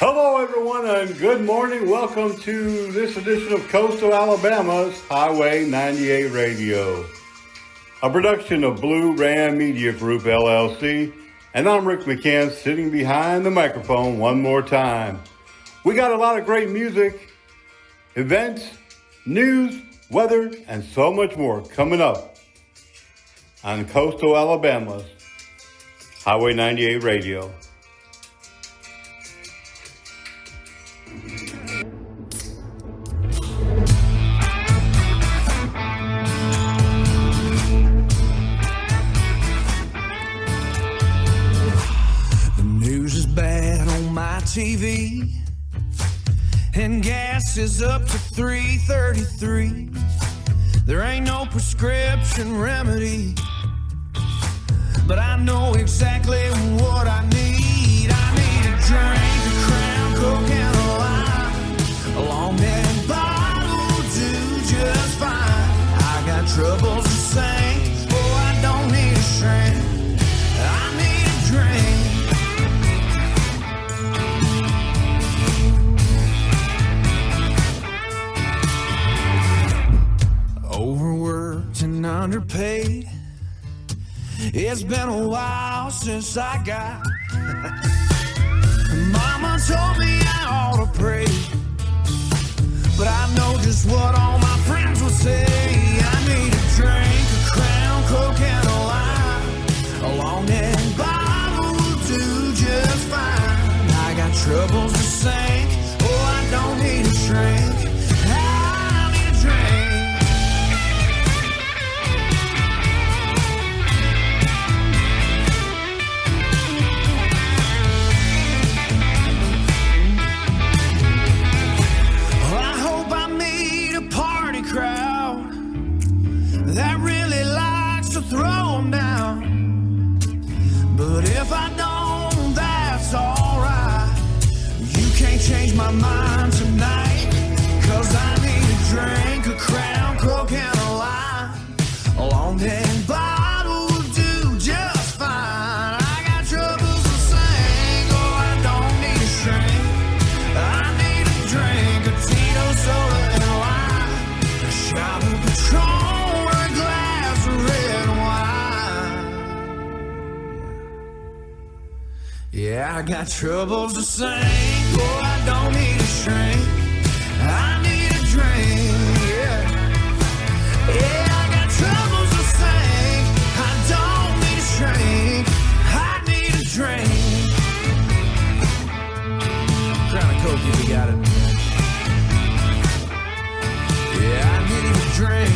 Hello everyone and good morning. Welcome to this edition of Coastal Alabama's Highway 98 Radio, a production of Blue Ram Media Group LLC, and I'm Rick McCann sitting behind the microphone one more time. We got a lot of great music, events, news, weather, and so much more coming up on Coastal Alabama's Highway 98 Radio. TV and gas is up to $3.33. There ain't no prescription remedy, but I know exactly what I need. I need a drink, a Crown, Coke, and a lime. A long neck bottle will do just fine. I got troubles to sing, oh, I don't need a shrink. I need a drink. Overworked and underpaid. It's been a while since I got. Mama told me I ought to pray, but I know just what all my friends will say. I need a drink, a Crown, Coke, and a lime. A long neck bottle will do just fine. I got troubles to sink, oh, I don't need a shrink. I need a drink. Crowd that really likes to throw them down, but if I don't, that's alright. You can't change my mind tonight, 'cause I need a drink, a Crown, Coke, and a lime. A long neck bottle will do just fine. I got troubles to sing, oh, I don't need a shrink. I need a drink, a Tito soda and a lime. Shot of Patron, a glass of red wine. Yeah, I got troubles to sing, oh, I don't need a shrink. I need a drink, yeah. Yeah, I got troubles to sing, I don't need a shrink. I need a drink. Crown of Coke if you got it. Yeah, I need a drink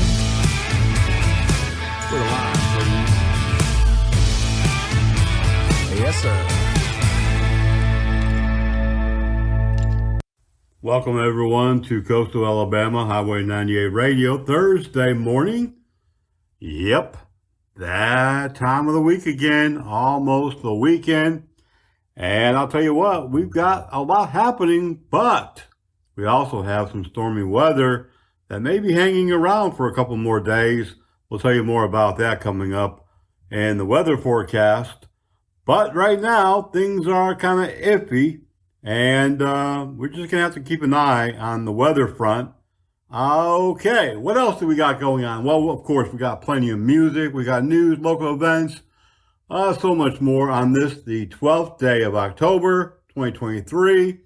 with a lime, please. Yes, sir. Welcome everyone to Coastal Alabama Highway 98 Radio Thursday morning. Yep, that time of the week again, almost the weekend. And I'll tell you what, we've got a lot happening, but we also have some stormy weather that may be hanging around for a couple more days. We'll tell you more about that coming up in the weather forecast. But right now, things are kind of iffy, and we're just going to have to keep an eye on the weather front. Okay, what else do we got going on? Well, of course, we got plenty of music. We got news, local events, so much more on this, the 12th day of October, 2023.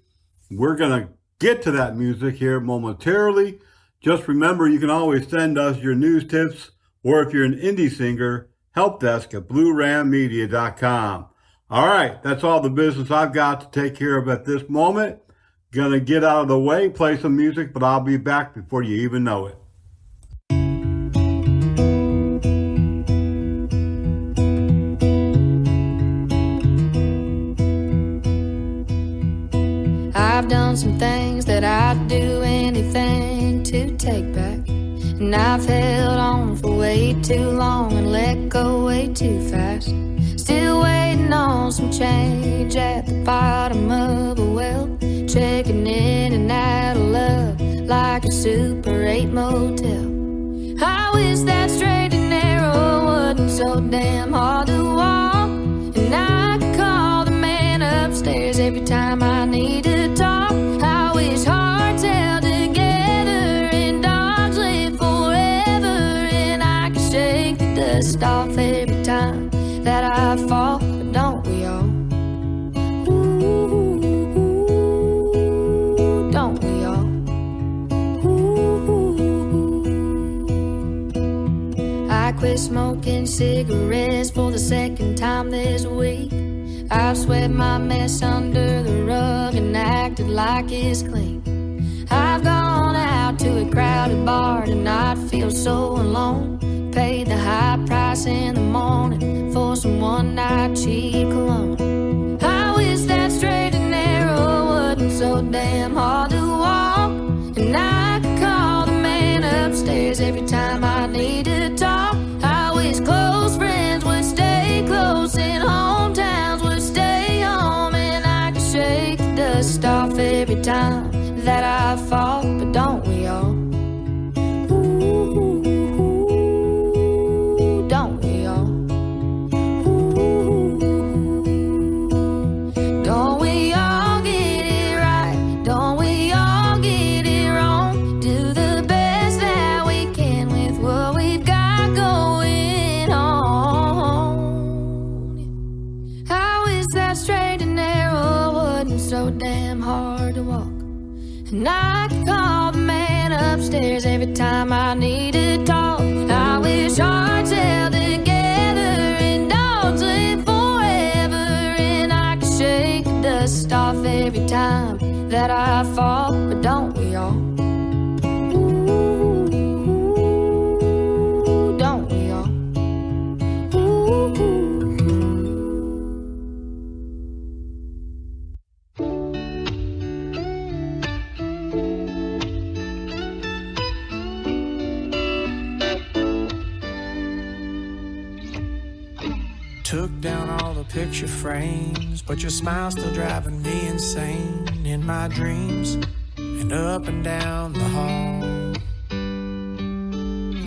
We're going to get to that music here momentarily. Just remember, you can always send us your news tips, or if you're an indie singer, helpdesk at bluerammedia.com. All right, that's all the business I've got to take care of at this moment. Gonna get out of the way, play some music, but I'll be back before you even know it. I've done some things that I'd do anything to take back, and I've held on for way too long and let go way too fast. Still waiting on some change at the bottom of a well, checking in and out of love like a Super 8 motel. I wish that straight and narrow wasn't so damn hard to walk, and I could call the man upstairs every time I needed to cigarettes for the second time this week. I've swept my mess under the rug and acted like it's clean. I've gone out to a crowded bar to not feel so alone. Paid the high price in the morning for some one-night cheap cologne. I wish that straight and narrow wasn't so damn hard to walk, and I could call the man upstairs every time I need to talk. I wish close friends would stay close and hometowns would stay home, and I could shake the dust off every time that I fall, but don't we all? Ooh, don't we all? Ooh, don't we all get it right? Don't we all get it wrong? Do the best that we can with what we've got going on. I wish that straight and narrow wasn't so damn hard to walk, and I could call the man upstairs every time I need to talk. I wish hearts held together and dogs lived forever, and I could shake the dust off every time that I fall, but don't we all? Ooh, don't we all? Ooh. Took down all the picture frames, but your smile's still driving me insane in my dreams and up and down the hall.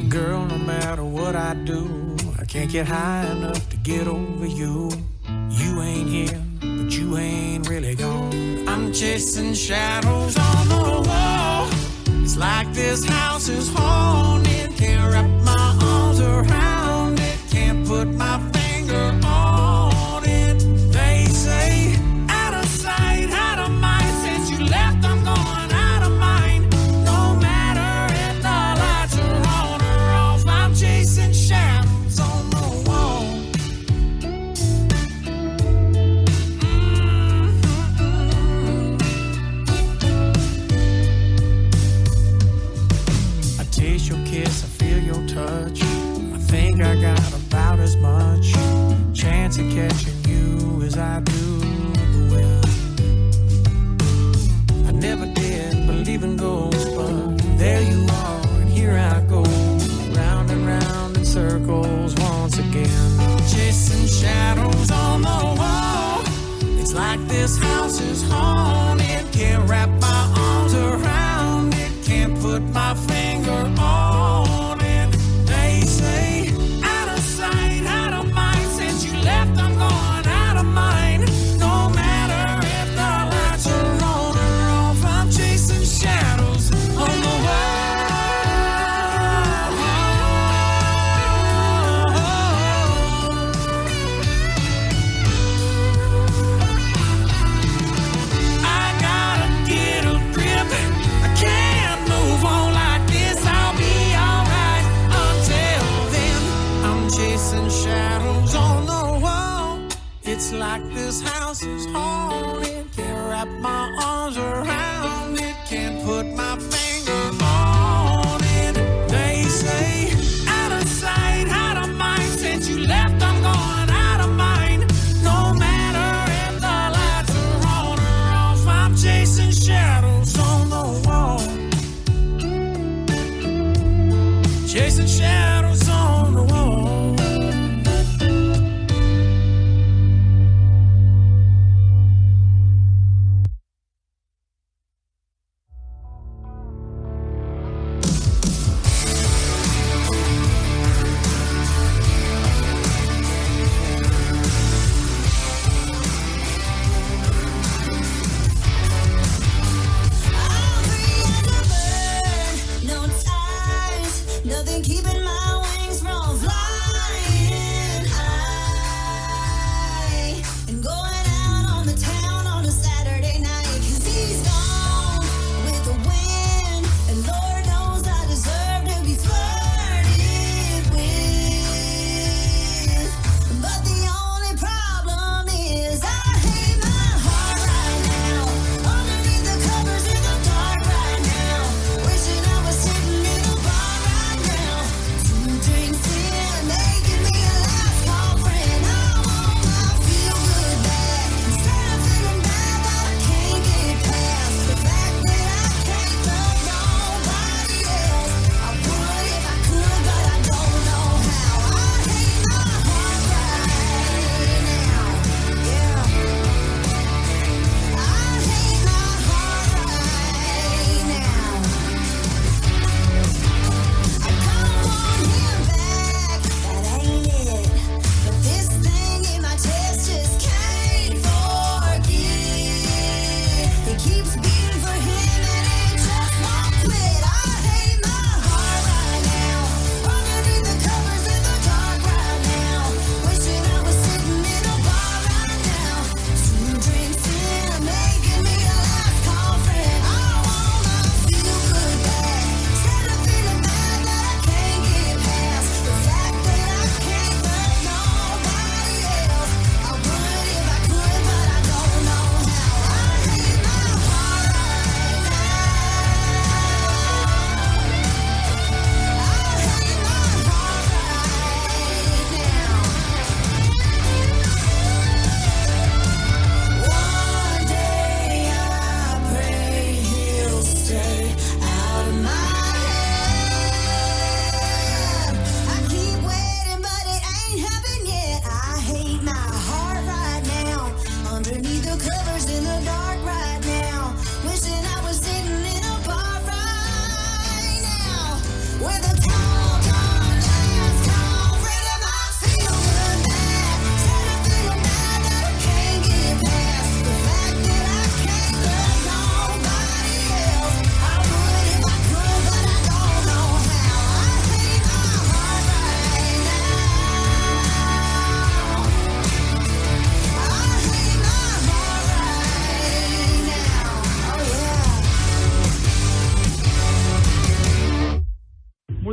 Girl, no matter what I do, I can't get high enough to get over you. You ain't here, but you ain't really gone. I'm chasing shadows on the wall. It's like this house is haunted. Can't wrap my arms around it. Can't put my finger on it. They say out of sight, out of mind. Since you left, I'm going out of mind. No matter if the lights are on or off, I'm chasing shadows on the wall. I taste your kiss, I feel your touch. I think I got about as much chance of catching you as I do the wind. I never did believe in ghosts, but there you are, and here I go, round and round in circles once again. Chasing shadows on the wall. It's like this house is haunted. Can't wrap my arms around it. Can't put my finger on it. They say out of sight, out of mind. Since you left, I'm going out of mind. No matter if the lights are on or off, I'm chasing shadows on the wall. I gotta get a grip. I can't move on like this. I'll be alright until then. I'm chasing shadows on the wall. It's like this house is haunted. Can't wrap my arms around it. Can't put my finger on it. They say out of sight, out of mind. Since you left, I'm going out of mind. No matter if the lights are on or off, I'm chasing shadows on the wall. Chasing shadows on the wall.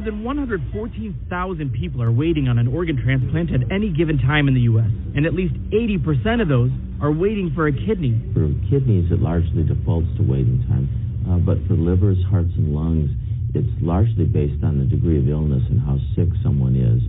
than 114,000 people are waiting on an organ transplant at any given time in the U.S., and at least 80% of those are waiting for a kidney. For kidneys, it largely defaults to waiting time, but for livers, hearts, and lungs, it's largely based on the degree of illness and how sick someone is,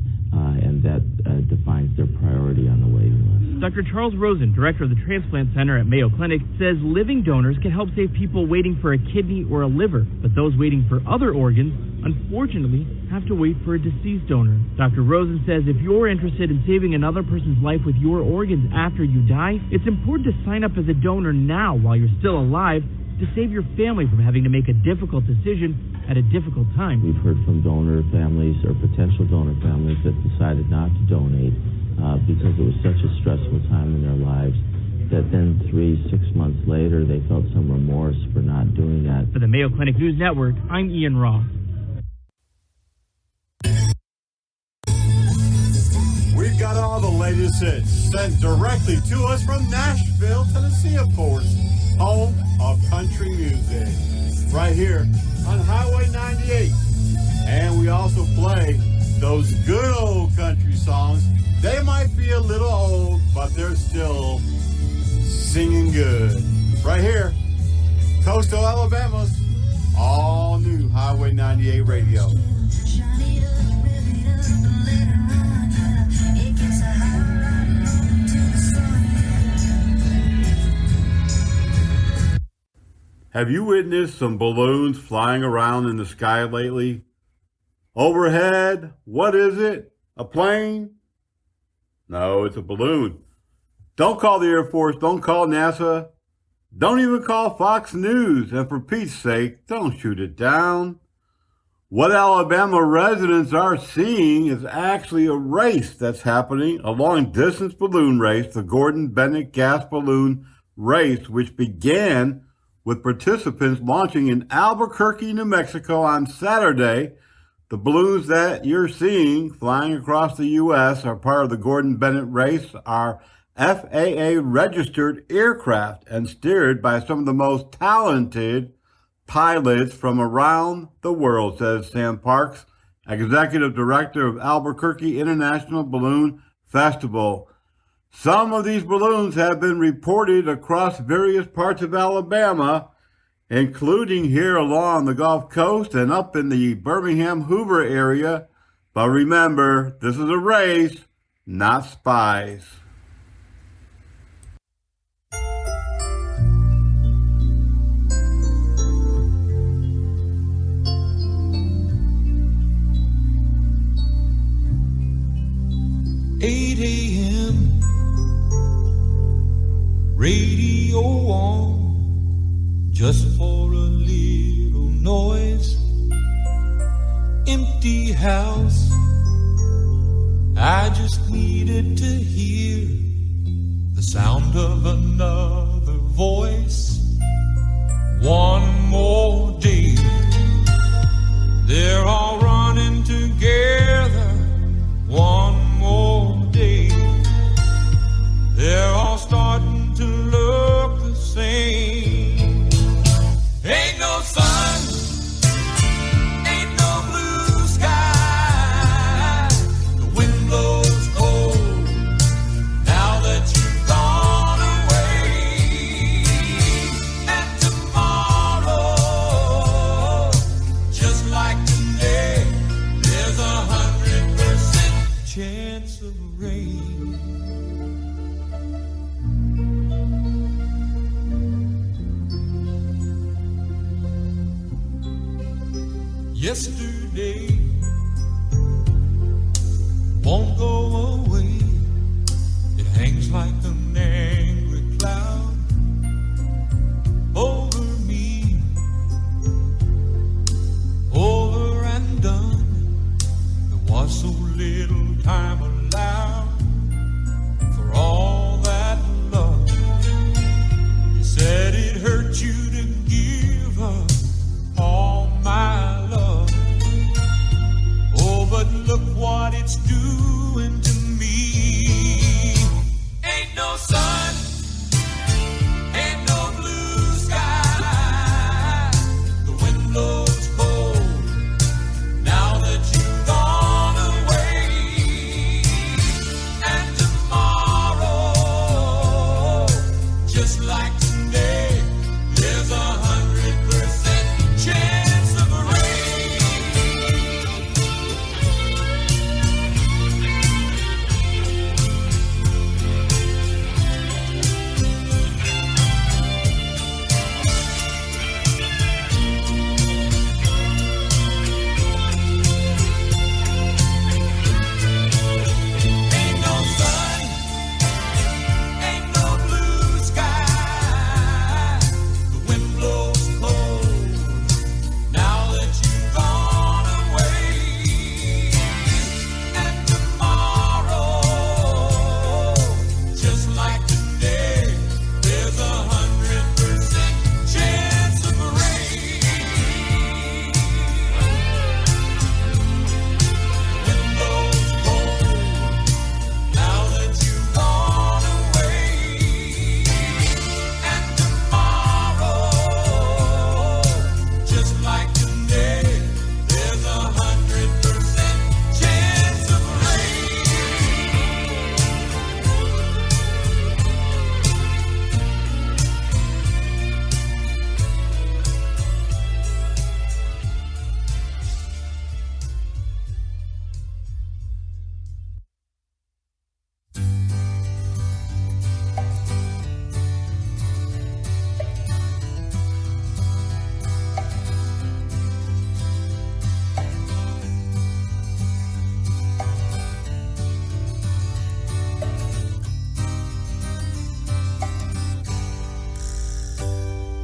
and that defines their priority on the waiting list. Dr. Charles Rosen, director of the Transplant Center at Mayo Clinic, says living donors can help save people waiting for a kidney or a liver, but those waiting for other organs, unfortunately, have to wait for a deceased donor. Dr. Rosen says if you're interested in saving another person's life with your organs after you die, it's important to sign up as a donor now while you're still alive to save your family from having to make a difficult decision at a difficult time. We've heard from donor families or potential donor families that decided not to donate because it was such a stressful time in their lives that then 3-6 months later they felt some remorse for not doing that. For the Mayo Clinic News Network, I'm Ian Ross. We've got all the latest hits sent directly to us from Nashville, Tennessee, of course, home of country music, right here on Highway 98. And we also play those good old country songs. They might be a little old, but they're still singing good. Right here, Coastal Alabama's all new Highway 98 radio. Have you witnessed some balloons flying around in the sky lately? Overhead, what is it? A plane? No, it's a balloon. Don't call the Air Force, don't call NASA, don't even call Fox News, and for Pete's sake, don't shoot it down. What Alabama residents are seeing is actually a race that's happening, a long-distance balloon race, the Gordon Bennett Gas Balloon Race, which began with participants launching in Albuquerque, New Mexico on Saturday. The balloons that you're seeing flying across the U.S. are part of the Gordon Bennett race, are FAA-registered aircraft and steered by some of the most talented pilots from around the world, says Sam Parks, executive director of Albuquerque International Balloon Festival. Some of these balloons have been reported across various parts of Alabama, including here along the Gulf Coast and up in the Birmingham, Hoover area. But remember, this is a race, not spies. Radio on, just for a little noise. Empty house, I just needed to hear the sound of another voice. One more day, they're all running together. One more day, they're all starting to look the same. Ain't no sun, ain't no blue sky. The wind blows cold now that you've gone away. And tomorrow, just like today, there's 100% chance of rain. Yesterday won't go away. It hangs like an angry cloud over me, over and done. There was so little time allowed for all that love. You said it hurt you to give up all my love. But look what it's doing to me. Ain't no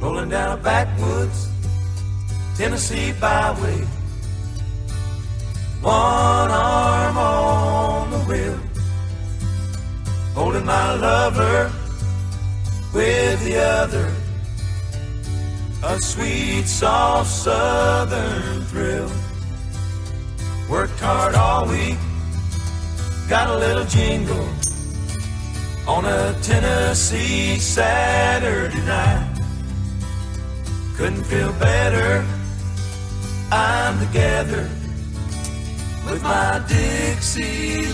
rolling down a backwoods Tennessee byway. One arm on the wheel, holding my lover with the other. A sweet, soft southern thrill. Worked hard all week, got a little jingle on a Tennessee Saturday night. Couldn't feel better, I'm together with my Dixieland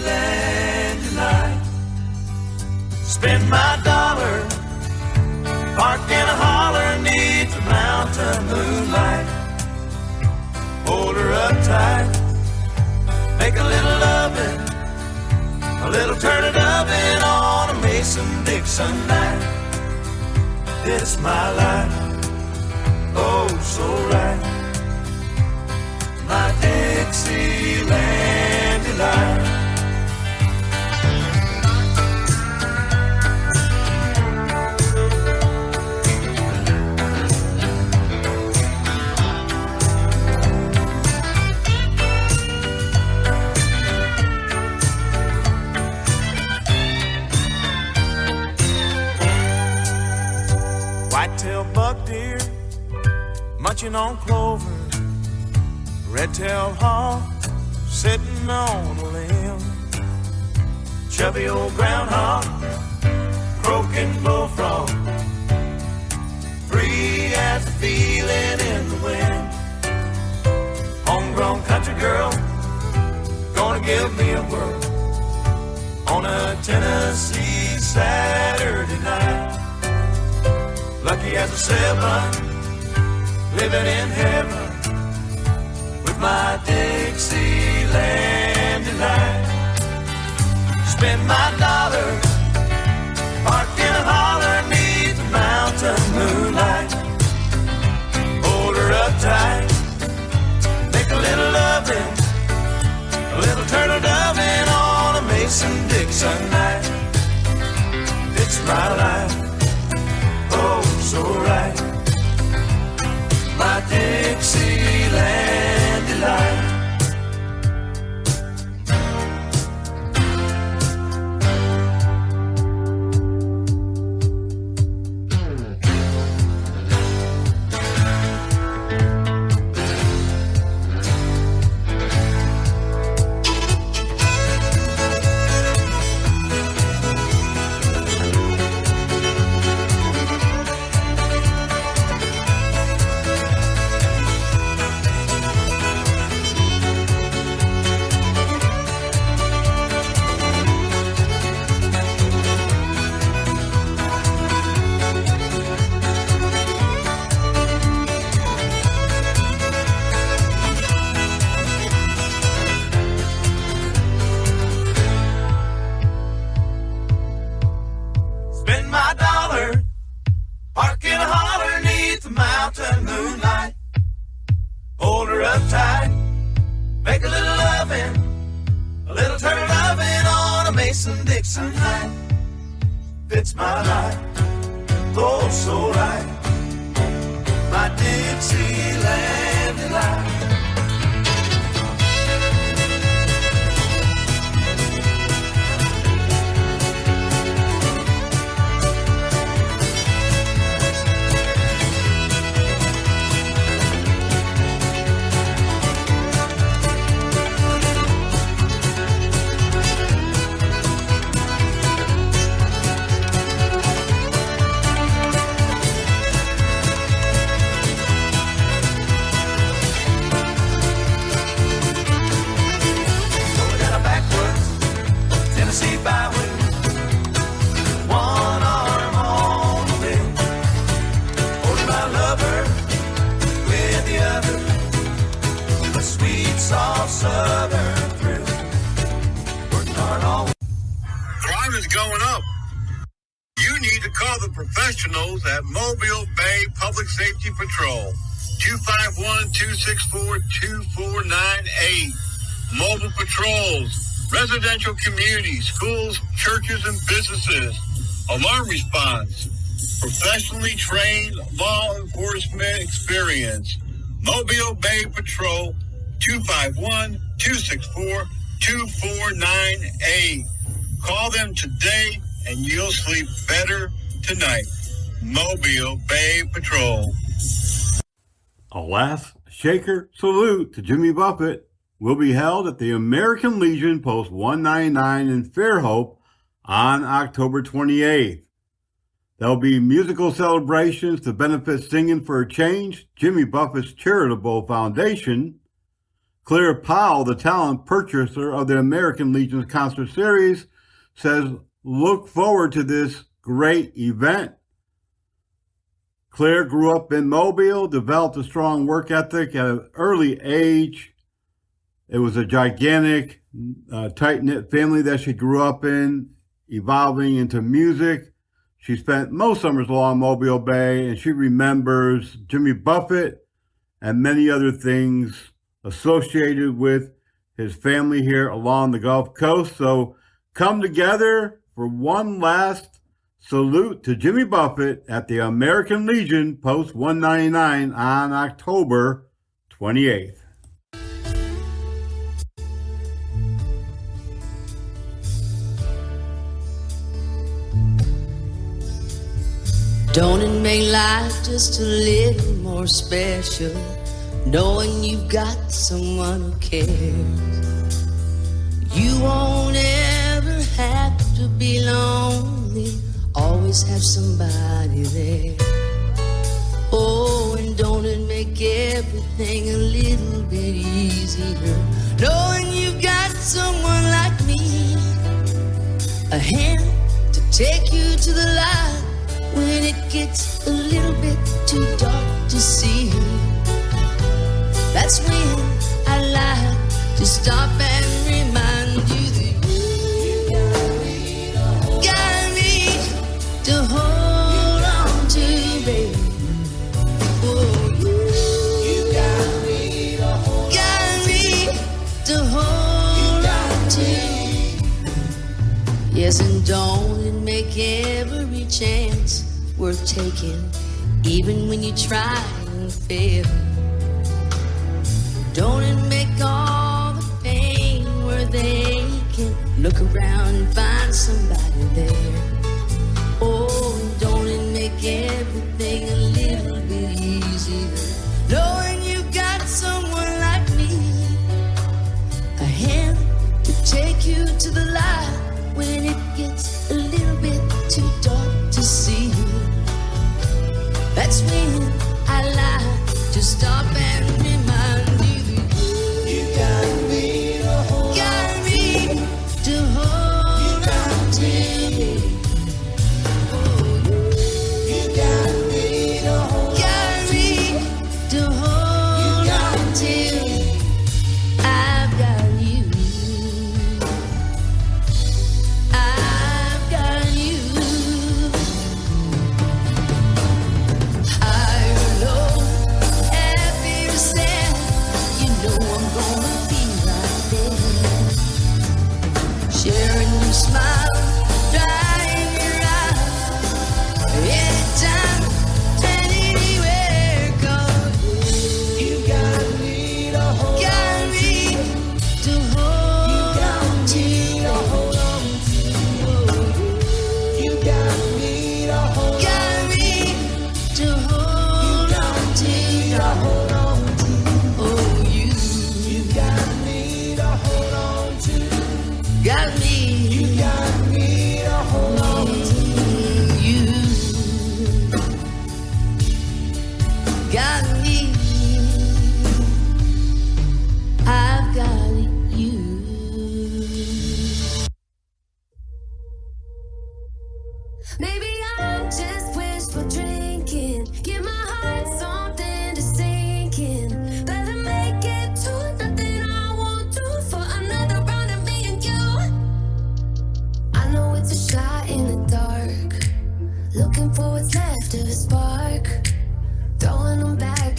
tonight. Spend my dollar, parked in a holler neath the mountain moonlight. Hold her up tight, make a little loving, a little turn it oven on a Mason-Dixon night. It's my life, oh so right, my Dixieland delight. White-tailed buck deer munching on clover, red-tailed hawk sitting on a limb, chubby old groundhog croaking bullfrog, free as a feeling in the wind. Homegrown country girl gonna give me a whirl on a Tennessee Saturday night. Lucky as a seven, living in heaven with my Dixieland delight. Spend my dollar, parked in a holler neath the mountain moonlight. Hold her up tight, make a little loving, a little turtle doving on a Mason-Dixon night. It's my life, oh so right, my Dixieland delight. Mason-Dixon night, fits my life, oh so right, my Dixieland delight. Professionals at Mobile Bay Public Safety Patrol, 251-264-2498. Mobile patrols, residential communities, schools, churches, and businesses. Alarm response. Professionally trained law enforcement experience. Mobile Bay Patrol, 251-264-2498. Call them today and you'll sleep better tonight. Mobile Bay Patrol. A last shaker salute to Jimmy Buffett will be held at the American Legion Post 199 in Fairhope on October 28th. There'll be musical celebrations to benefit Singing for a Change, Jimmy Buffett's charitable foundation. Claire Powell, the talent purchaser of the American Legion's concert series, says, look forward to this great event. Claire grew up in Mobile, developed a strong work ethic at an early age. It was a gigantic, tight-knit family that she grew up in, evolving into music. She spent most summers along Mobile Bay, and she remembers Jimmy Buffett and many other things associated with his family here along the Gulf Coast. So come together for one last salute to Jimmy Buffett at the American Legion Post 199 on October 28th. Don't it make life just a little more special, knowing you've got someone who cares? You won't ever have to be lonely, always have somebody there. Oh, and don't it make everything a little bit easier, knowing you've got someone like me, a hand to take you to the light when it gets a little bit too dark to see. That's when I like to stop and remind you that you got me to hold on to, baby. Oh, you got me to hold on to. Yes, and don't it make every chance worth taking, even when you try and fail? Don't it make all the pain worth aching? Look around and find somebody there. Oh, and don't it make everything a little bit easier, knowing you got someone like me, a hand to take you to the light when it gets a little bit too dark to see. That's when I like to stop and remind you that you got me to hold on to, baby. Oh, you got me to hold on to. I've got you. I've got you. Sharing your smile, drying your eyes, anytime and anywhere. 'Cause you got me to hold on to. You got me to hold on to. Oh, you got me to hold on to. Got me. You got me to hold on to. You got me. I've got you. Maybe I'm just wishful drinking. Give my heart something to sink in. Better make it to nothing I won't do for another round of me and you. I know it's a shot in the dark, looking for what's left of a spark, throwing them back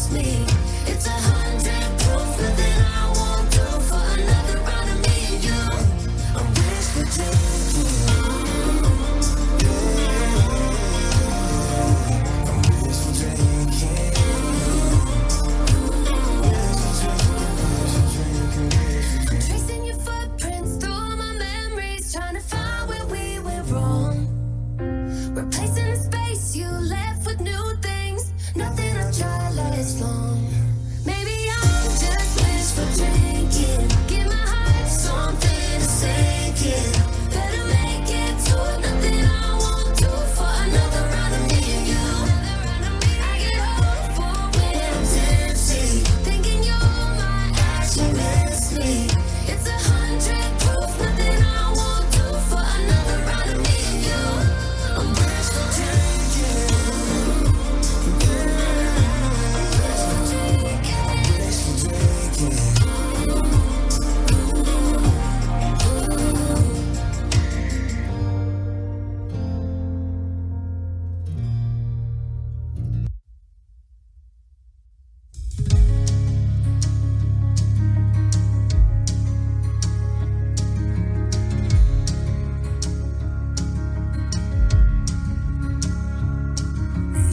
miss me. It's 100 proof, nothing I won't do for another round of me and you. I'm wish for drinking. I'm wish for drinking. I'm tracing your footprints through my memories, trying to find where we went wrong. Replacing the space you left with new things. Nothing I've tried lasts long. Maybe I'm just wish for drinking. Give my heart something to sink in. Better make it to it. Nothing I won't do for another round of me and you. I get hopeful when I'm tipsy, thinking you might actually miss me. It's 100 proof. Nothing I won't do for another round of me and you. I'm wish for drinking.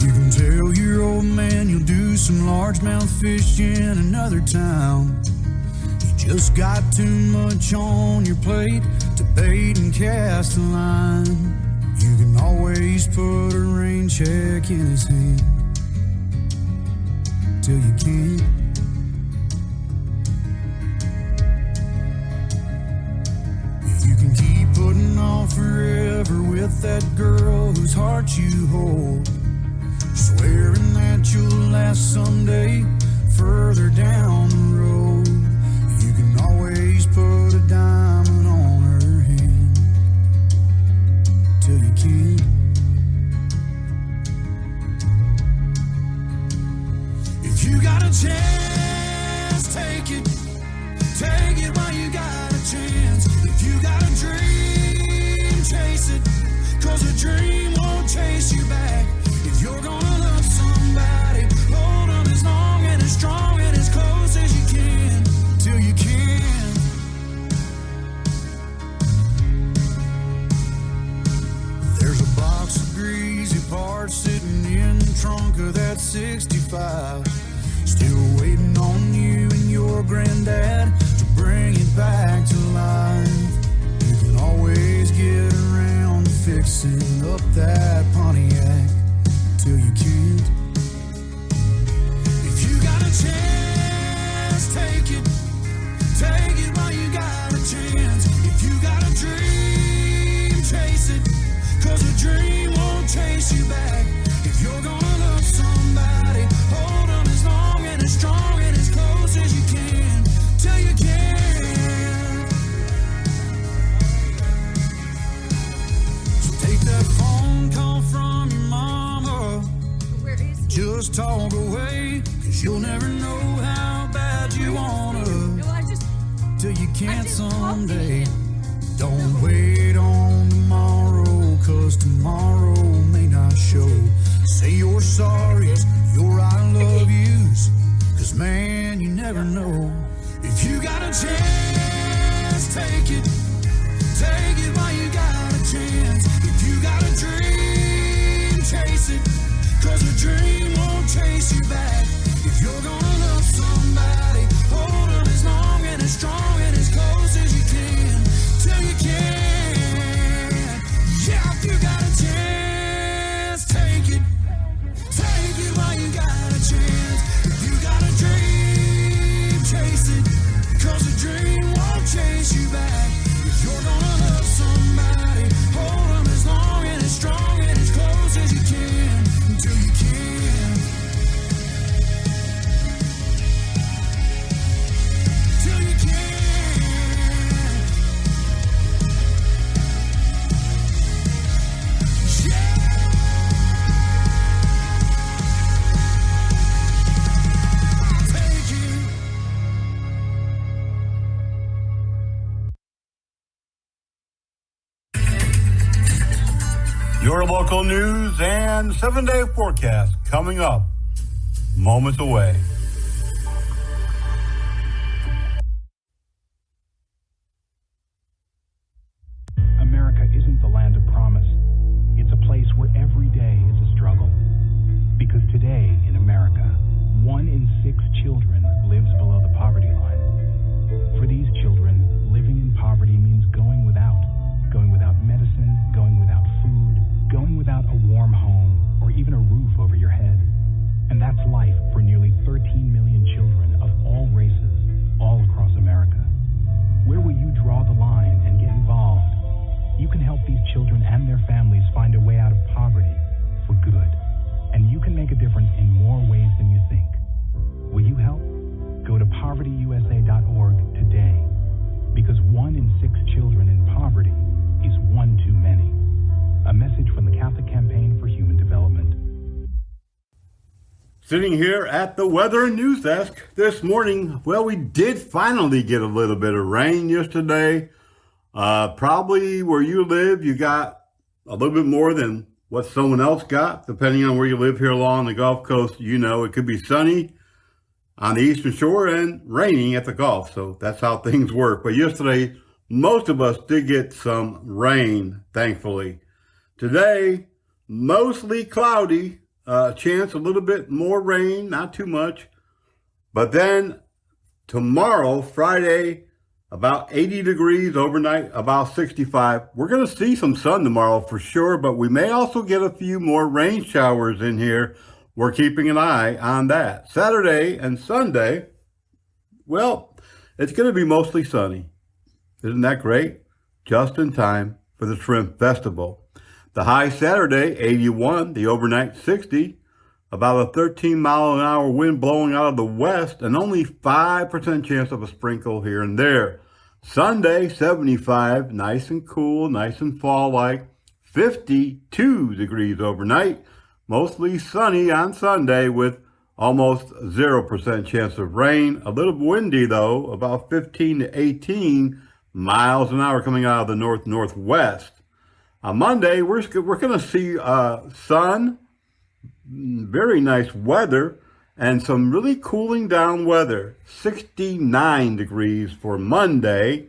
You can tell your old man you'll do some largemouth fish in another town. You just got too much on your plate to bait and cast a line. You can always put a rain check in his hand till you can't. You can keep putting off forever with that girl whose heart you hold, swearing that you'll last someday further down the road. You can always put a diamond on her hand till you can't. If you got a chance, take it. Take it while you got a chance. If you got a dream, chase it. 'Cause a dream won't chase you back. If you're gonna love somebody, hold them as long and as strong and as close as you can, till you can. There's a box of greasy parts sitting in the trunk of that 65, still waiting on you and your granddad to bring it back to life. You can always get around to fixing up that Pontiac till you can't. If you got a chance, take it. Take it while you got a chance. If you got a dream, chase it. 'Cause a dream won't chase you back. If you're gonna love somebody, hold them as long and as strong and as close as you can, till you can. So take that phone call from your mama. Just talk away, 'cause you'll never know how bad you wanna, till you can't someday. Don't wait on tomorrow, 'cause tomorrow may not show. Say your sorries, your I love yous, 'cause man, you never know. If you got a chance, take it. Take it while you got a chance. If you got a dream, chase it. 'Cause a dream won't chase you back. If you're gonna love somebody, hold them as long and as strong and as close as you can, till you can. Yeah, if you got a chance, take it. Take it while you got a chance. If you got a dream, chase it. 'Cause a dream won't chase you back. If you're gonna love somebody, hold them as long and as strong and as close as you can, until you can. Till you can. Your local news and 7-day forecast coming up moments away. America isn't the land of promise. It's a place where every day is a struggle. Because today in America, 1 in 6 children lives below the poverty line. For these children, living in poverty means going without medicine, going without food, going without a warm home, or even a roof over your head. And that's life for nearly 13 million children of all races, all across America. Where will you draw the line and get involved? You can help these children and their families find a way out of poverty for good. And you can make a difference in more ways than you think. Will you help? Go to povertyusa.org today. Because 1 in 6 children in poverty is one too many. A message from the Catholic Campaign for Human Development. Sitting here at the weather and news desk this morning, well, we did finally get a little bit of rain yesterday. Probably where you live, you got a little bit more than what someone else got, depending on where you live here along the Gulf Coast. You know, it could be sunny on the Eastern Shore and raining at the Gulf. So that's how things work. But yesterday, most of us did get some rain, thankfully. Today, mostly cloudy, chance a little bit more rain, not too much. But then tomorrow, Friday, about 80 degrees, overnight about 65. We're going to see some sun tomorrow for sure, but we may also get a few more rain showers in here. We're keeping an eye on that. Saturday and Sunday, well, it's going to be mostly sunny. Isn't that great? Just in time for the Shrimp Festival. The high Saturday, 81, the overnight 60, about a 13-mile-an-hour wind blowing out of the west, and only 5% chance of a sprinkle here and there. Sunday, 75, nice and cool, nice and fall-like, 52 degrees overnight. Mostly sunny on Sunday with almost 0% chance of rain. A little windy, though, about 15 to 18 miles an hour coming out of the north-northwest. On Monday, we're going to see sun, very nice weather, and some really cooling down weather. 69 degrees for Monday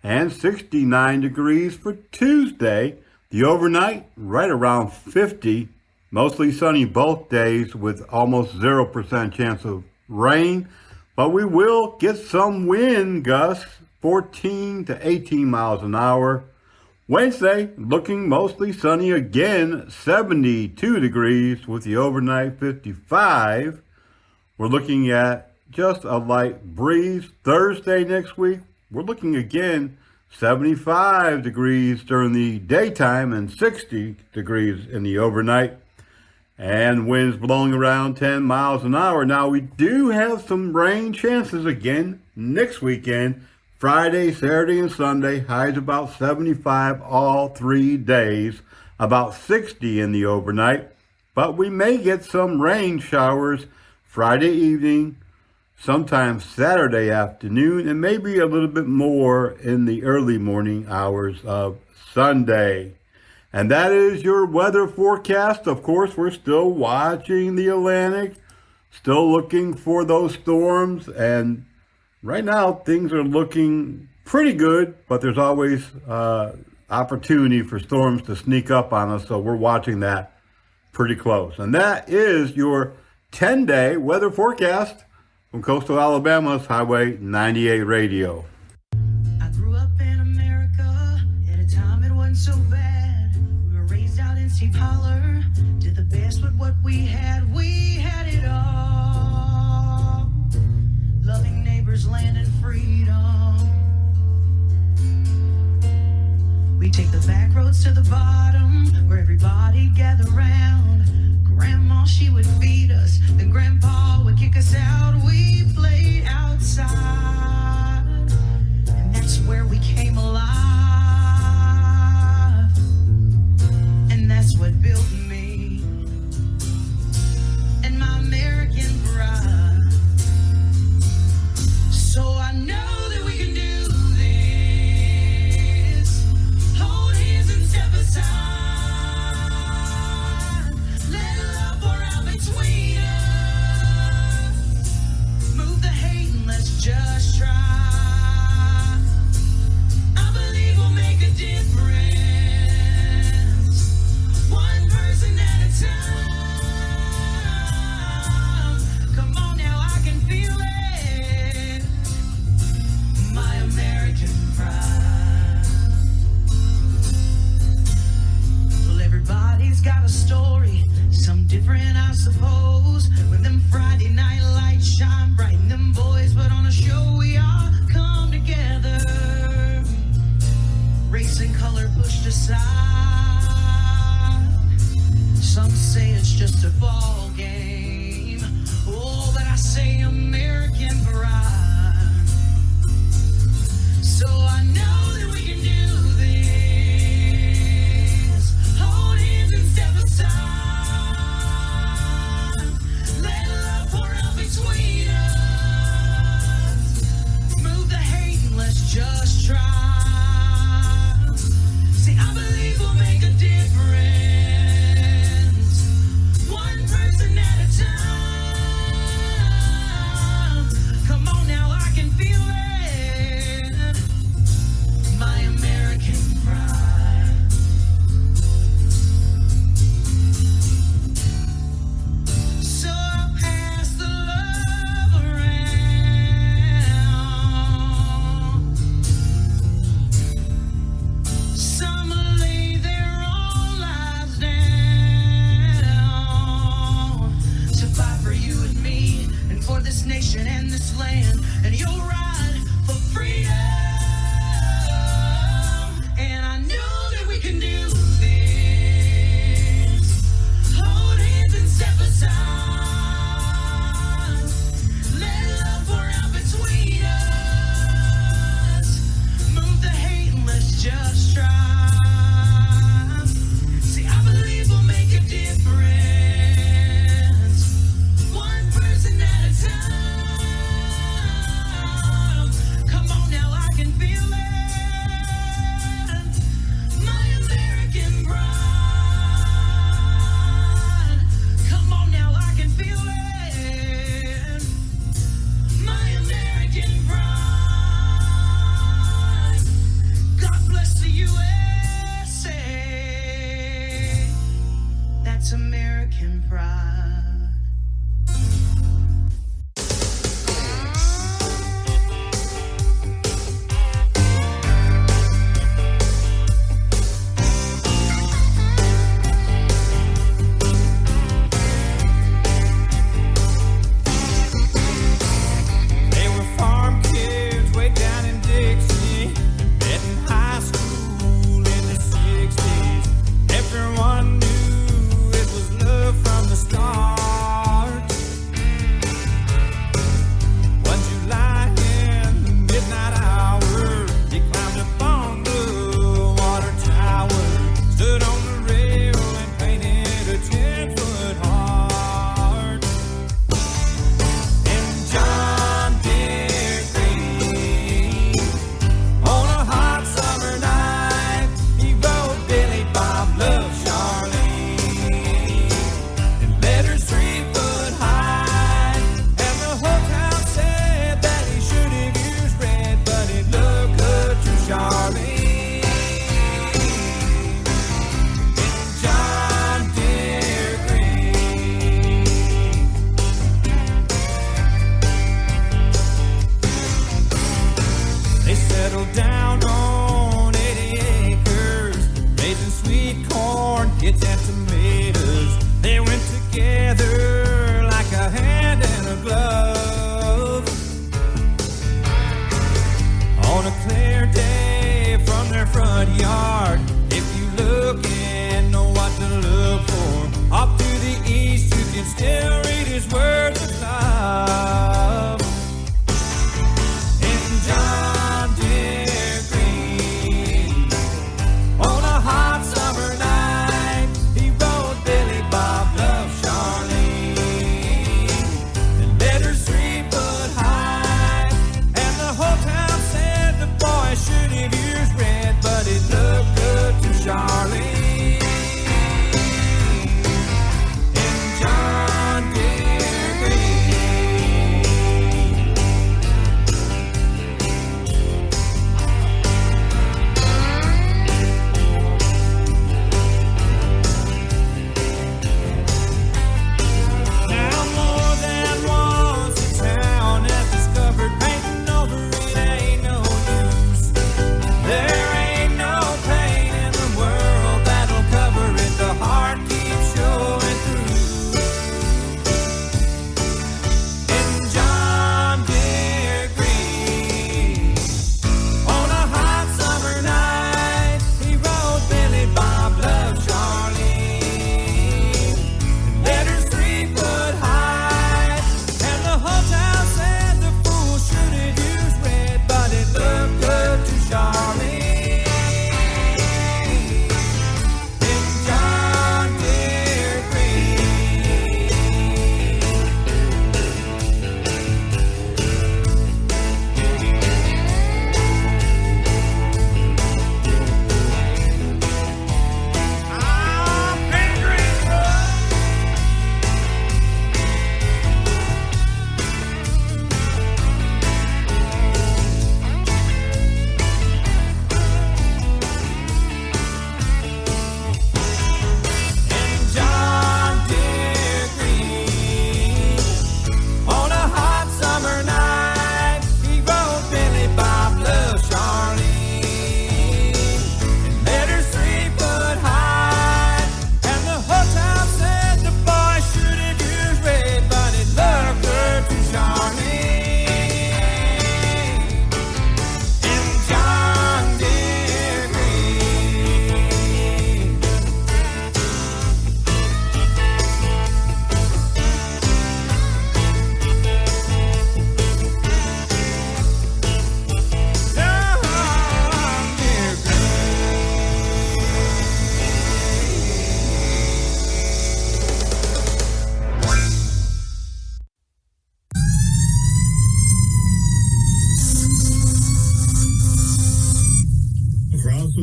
and 69 degrees for Tuesday. The overnight, right around 50. Mostly sunny both days with almost 0% chance of rain. But we will get some wind gusts, 14 to 18 miles an hour. Wednesday, looking mostly sunny again, 72 degrees with the overnight 55. We're looking at just a light breeze. Thursday next week, we're looking again 75 degrees during the daytime and 60 degrees in the overnight. And winds blowing around 10 miles an hour. Now, we do have some rain chances again next weekend. Friday, Saturday, and Sunday, highs about 75 all 3 days, about 60 in the overnight. But we may get some rain showers Friday evening, sometimes Saturday afternoon, and maybe a little bit more in the early morning hours of Sunday. And that is your weather forecast. Of course, we're still watching the Atlantic, still looking for those storms, and right now, things are looking pretty good, but there's always opportunity for storms to sneak up on us, so we're watching that pretty close. And that is your 10-day weather forecast from Coastal Alabama's Highway 98 Radio. I grew up in America at a time it wasn't so bad. We were raised out in St. Holler, did the best with what we had it all. Loving neighbors, land and freedom. We take the back roads to the bottom, where everybody gather round. Grandma, she would feed us, then Grandpa would kick us out. We played outside, and that's where we came alive. And that's what built me and my American pride. So I know that we can do this. Hold hands and step aside. Let love pour out between us. just try. I believe we'll make a difference, one person at a time. Come on now, I can feel it, my American pride. Well, everybody's got a story, some different I suppose. When them Friday night lights shine bright and them boys put on a show, we all come together. Race and color pushed aside. Some say it's just a ball game. Oh, but I say American pride. So I know that we can do this. Hold hands and step aside. Let love pour out between us. Move the hate and let's just try. See, I believe we'll make a difference, one person at a time. Come on now, I can feel it, my American pride. So I'll pass the love around. Some lay their own lives down to fight for you and me and for this nation and this land. And you'll ride for freedom. And I know that we can do this. Hold hands and step aside. Let love pour out between us. Move the hate and let's just try. See, I believe we'll make a difference, one person at a time. Come on now, I can feel it, my American pride. Come on now, I can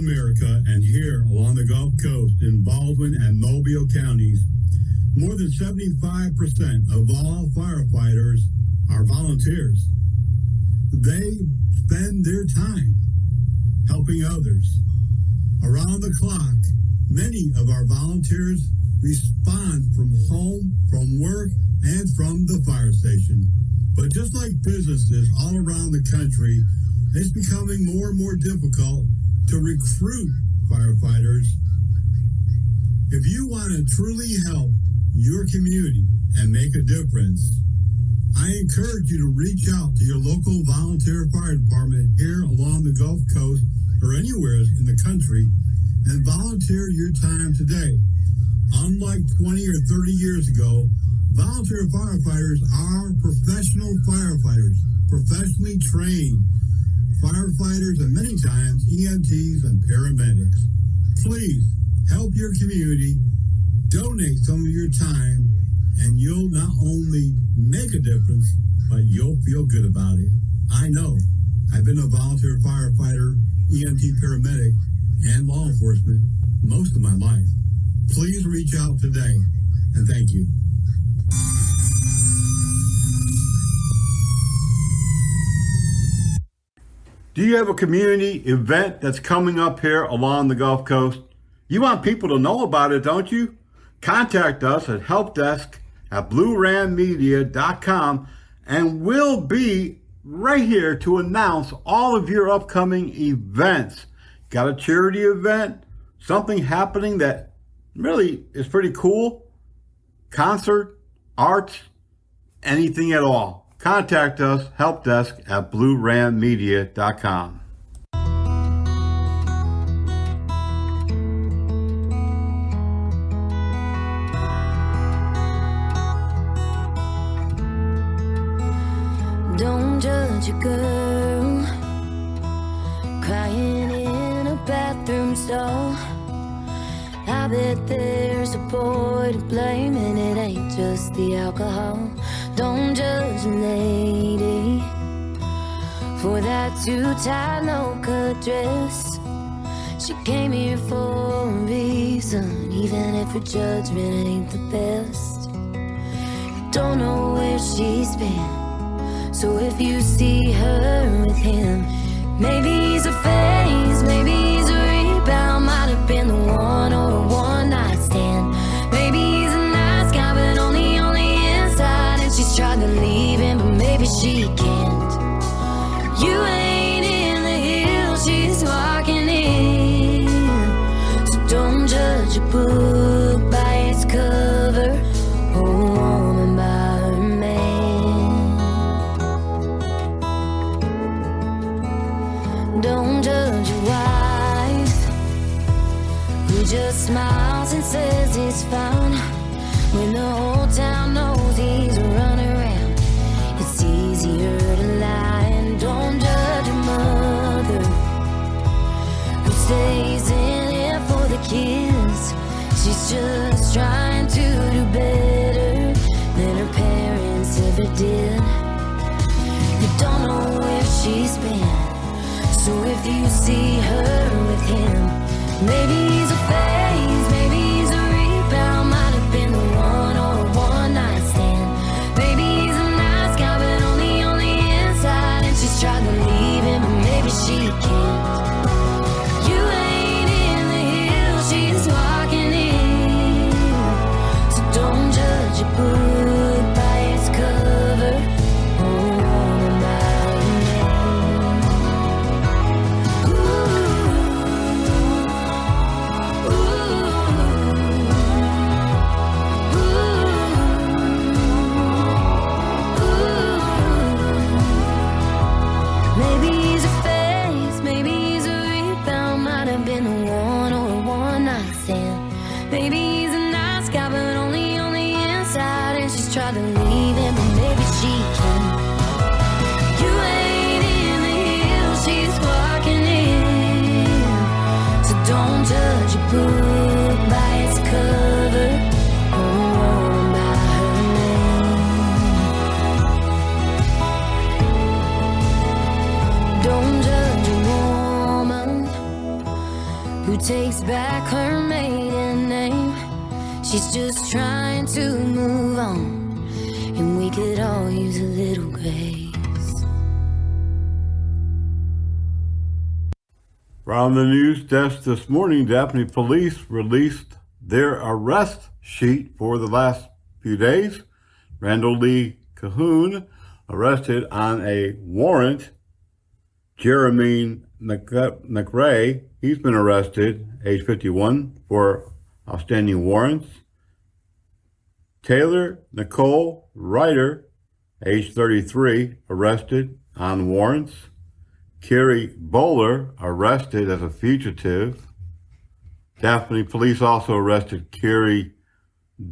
America and here along the Gulf Coast in Baldwin and Mobile counties, more than 75% of all firefighters are volunteers. They spend their time helping others. Around the clock, many of our volunteers respond from home, from work, and from the fire station. But just like businesses all around the country, it's becoming more and more difficult to recruit firefighters. If you want to truly help your community and make a difference, I encourage you to reach out to your local volunteer fire department here along the Gulf Coast or anywhere in the country and volunteer your time today. Unlike 20 or 30 years ago, volunteer firefighters are professional firefighters, professionally trained firefighters, and many times EMTs and paramedics. Please help your community, donate some of your time, and you'll not only make a difference, but you'll feel good about it. I know. I've been a volunteer firefighter, EMT paramedic, and law enforcement most of my life. Please reach out today, and thank you. Do you have a community event that's coming up here along the Gulf Coast? You want people to know about it, don't you? Contact us at helpdesk@bluegrassmedia.com, and we'll be right here to announce all of your upcoming events. Got a charity event? Something happening that really is pretty cool? Concert, arts, anything at all. Contact us, helpdesk@bluegrassmedia.com. Don't judge a girl crying in a bathroom stall. I bet there's a boy to blame, and it ain't just the alcohol. Don't judge a lady for that too-tight, low-cut dress. She came here for a reason, even if her judgment ain't the best. You don't know where she's been, so if you see her with him, maybe he's a phase, maybe he's a rebound, might have been the one or a one-night stand. Maybe he's a nice guy, but only on the inside, and she's trying to leave him, but maybe she can't. You ain't in the hills she's walking in, so don't judge a book by its cover, or a woman by her man. Don't judge a wife who just smiles and says it's fine, when the whole town knows he's a runaround. It's easier to lie. And don't judge a mother who stays in it for the kids. She's just trying to do better than her parents ever did. You don't know where she's been, so if you see her with him, maybe he's a phase, maybe he's a rebound, might have been the one or a one-night stand. Maybe he's a nice guy, but only on the inside, and she's trying to leave him, but maybe she can't. You ain't in the hills she's walking in, so don't judge a book by its cover, or a woman by her name. Ooh, ooh. takes back her maiden name. She's just trying to move on, and we could all use a little grace. From the news desk this morning, Daphne police released their arrest sheet for the last few days. Randall Lee Cahoon arrested on a warrant. Jeremy McRae, he's been arrested, age 51, for outstanding warrants. Taylor Nicole Ryder, age 33, arrested on warrants. Kerry Bowler, arrested as a fugitive. Daphne police also arrested Kerry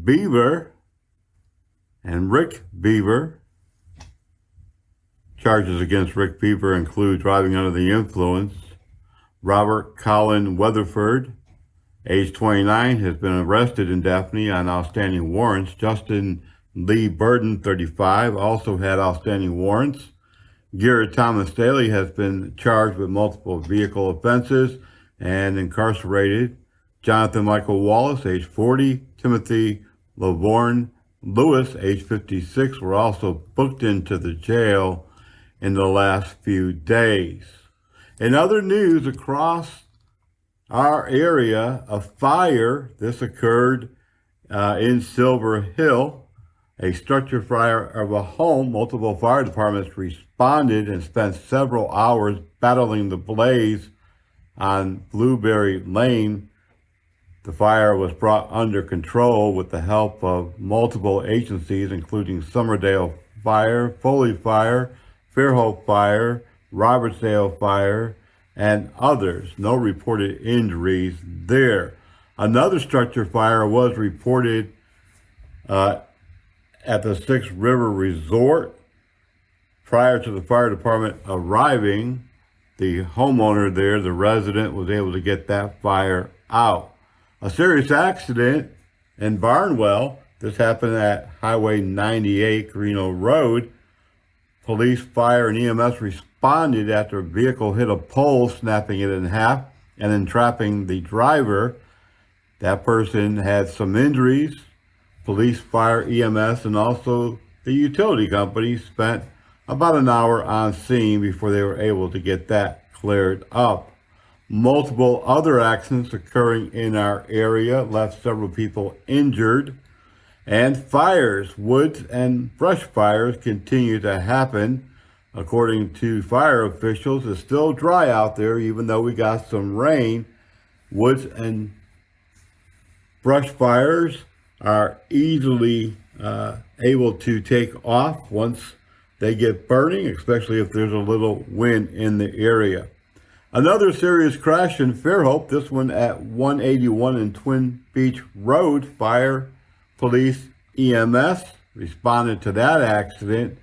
Beaver and Rick Beaver. Charges against Rick Beaver include driving under the influence. Robert Colin Weatherford, age 29, has been arrested in Daphne on outstanding warrants. Justin Lee Burden, 35, also had outstanding warrants. Garrett Thomas Daly has been charged with multiple vehicle offenses and incarcerated. Jonathan Michael Wallace, age 40, Timothy Lavorne Lewis, age 56, were also booked into the jail in the last few days. In other news across our area, a fire, this occurred in Silver Hill, a structure fire of a home. Multiple fire departments responded and spent several hours battling the blaze on Blueberry Lane. The fire was brought under control with the help of multiple agencies, including Summerdale Fire, Foley Fire, Fairhope Fire, Robertsdale Fire, and others. No reported injuries there. Another structure fire was reported at the Six River Resort. Prior to the fire department arriving, the homeowner there, the resident, was able to get that fire out. A serious accident in Barnwell. This happened at Highway 98, Carino Road. Police, fire, and EMS responded after a vehicle hit a pole, snapping it in half and entrapping the driver. That person had some injuries. Police, fire, EMS, and also the utility company spent about an hour on scene before they were able to get that cleared up. Multiple other accidents occurring in our area left several people injured. And fires, woods and brush fires, continue to happen. According to fire officials, it's still dry out there, even though we got some rain. Woods and brush fires are easily able to take off once they get burning, especially if there's a little wind in the area. Another serious crash in Fairhope, this one at 181 and Twin Beach Road. Fire, police, EMS responded to that accident.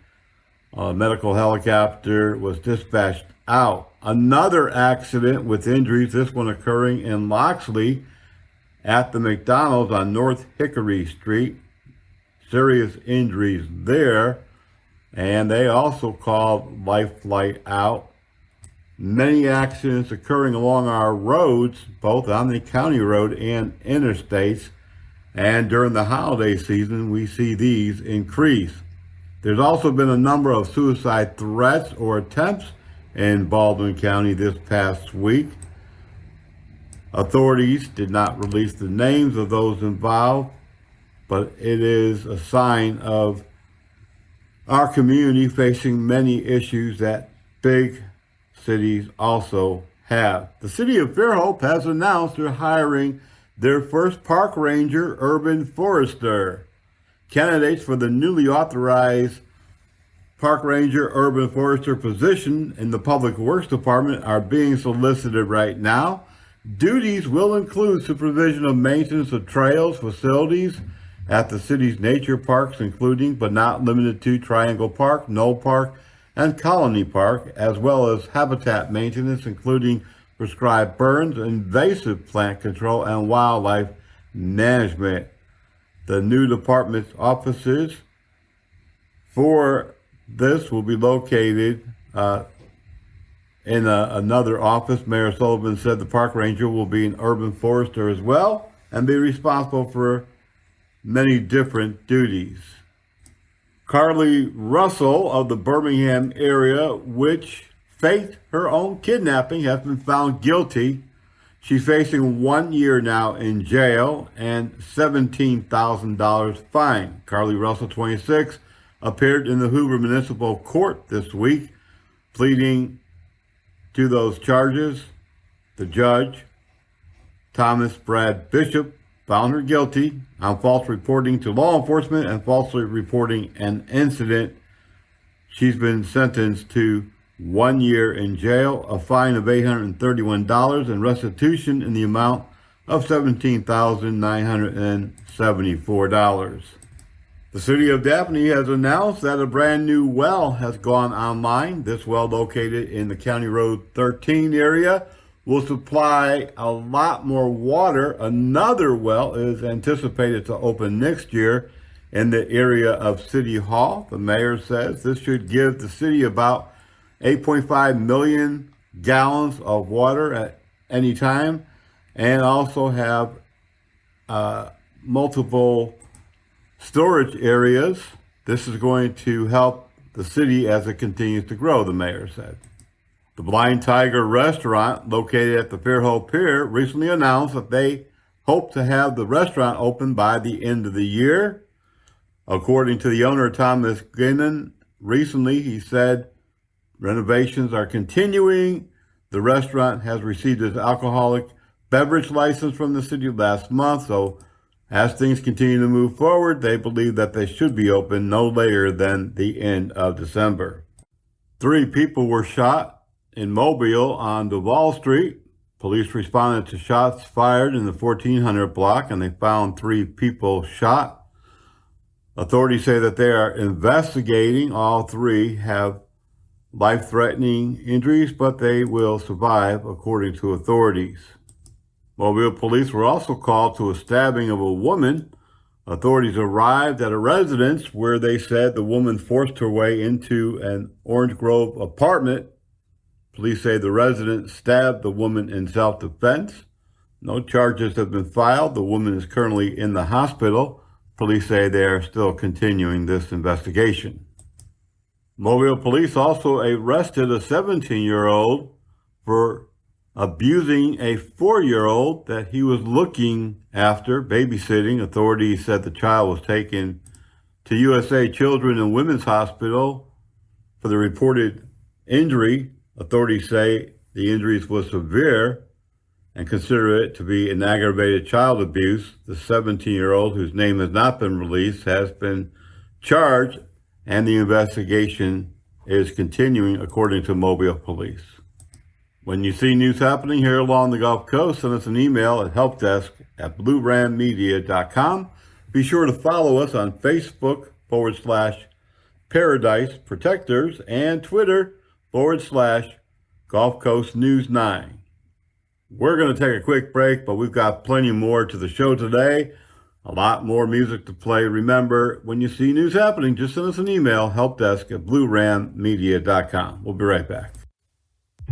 A medical helicopter was dispatched out. Another accident with injuries, this one occurring in Loxley at the McDonald's on North Hickory Street. Serious injuries there. And they also called Life Flight out. Many accidents occurring along our roads, both on the county road and interstates. And during the holiday season, we see these increase. There's also been a number of suicide threats or attempts in Baldwin County this past week. Authorities did not release the names of those involved, but it is a sign of our community facing many issues that big cities also have. The city of Fairhope has announced they're hiring their first park ranger, urban forester. Candidates for the newly authorized park ranger, urban forester position in the Public Works Department are being solicited right now. Duties will include supervision of maintenance of trails, facilities at the city's nature parks, including but not limited to Triangle Park, Knoll Park, and Colony Park, as well as habitat maintenance, including prescribed burns, invasive plant control, and wildlife management. The new department's offices for this will be located In another office, Mayor Sullivan said the park ranger will be an urban forester as well and be responsible for many different duties. Carly Russell of the Birmingham area, which faked her own kidnapping, has been found guilty. She's facing 1 year now in jail and $17,000 fine. Carly Russell, 26, appeared in the Hoover Municipal Court this week, pleading to those charges. The judge, Thomas Brad Bishop, found her guilty on false reporting to law enforcement and falsely reporting an incident. She's been sentenced to 1 year in jail, a fine of $831, and restitution in the amount of $17,974. The city of Daphne has announced that a brand new well has gone online. This well, located in the County Road 13 area, will supply a lot more water. Another well is anticipated to open next year in the area of City Hall. The mayor says this should give the city about 8.5 million gallons of water at any time, and also have multiple storage areas. This is going to help the city as it continues to grow, the mayor said. The Blind Tiger restaurant, located at the Fairhope Pier, recently announced that they hope to have the restaurant open by the end of the year. According to the owner, Thomas Ginnan, recently he said renovations are continuing. The restaurant has received its alcoholic beverage license from the city last month, so as things continue to move forward, they believe that they should be open no later than the end of December. 3 people were shot in Mobile on Duval Street. Police responded to shots fired in the 1400 block, and they found 3 people shot. Authorities say that they are investigating. All 3 have life-threatening injuries, but they will survive, according to authorities. Mobile police were also called to a stabbing of a woman. Authorities arrived at a residence where they said the woman forced her way into an Orange Grove apartment. Police say the resident stabbed the woman in self-defense. No charges have been filed. The woman is currently in the hospital. Police say they are still continuing this investigation. Mobile police also arrested a 17-year-old for abusing a 4-year-old that he was looking after, babysitting. Authorities said the child was taken to USA Children and Women's Hospital for the reported injury. Authorities say the injuries were severe and consider it to be an aggravated child abuse. The 17-year-old, whose name has not been released, has been charged, and the investigation is continuing, according to Mobile Police. When you see news happening here along the Gulf Coast, send us an email at helpdesk@bluebrandmedia.com. Be sure to follow us on Facebook /Paradise Protectors and Twitter /Gulf Coast News 9. We're going to take a quick break, but we've got plenty more to the show today. A lot more music to play. Remember, when you see news happening, just send us an email, helpdesk@bluebrandmedia.com. We'll be right back.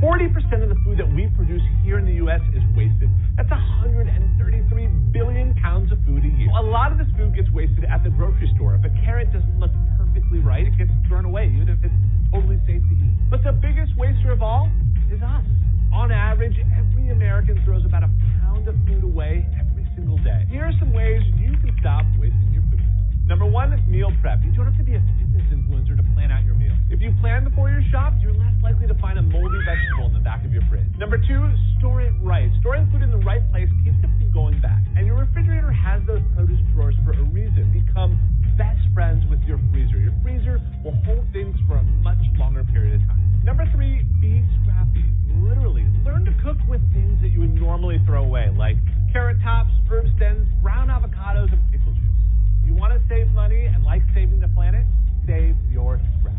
40% of the food that we produce here in the U.S. is wasted. That's 133 billion pounds of food a year. A lot of this food gets wasted at the grocery store. If a carrot doesn't look perfectly right, it gets thrown away, even if it's totally safe to eat. But the biggest waster of all is us. On average, every American throws about a pound of food away every single day. Here are some ways you can stop wasting your food. Number 1, meal prep. You don't have to be a fitness influencer to plan out your meal. If you plan before your shop, you're less likely to find a moldy vegetable in the back of your fridge. Number 2, store it right. Storing food in the right place keeps it from going bad. And your refrigerator has those produce drawers for a reason. Become best friends with your freezer. Your freezer will hold things for a much longer period of time. Number 3, be scrappy. Literally, learn to cook with things that you would normally throw away, like carrot tops, herb stems, brown avocados, and pickle juice. You want to save money and like saving the planet? Save your scrap.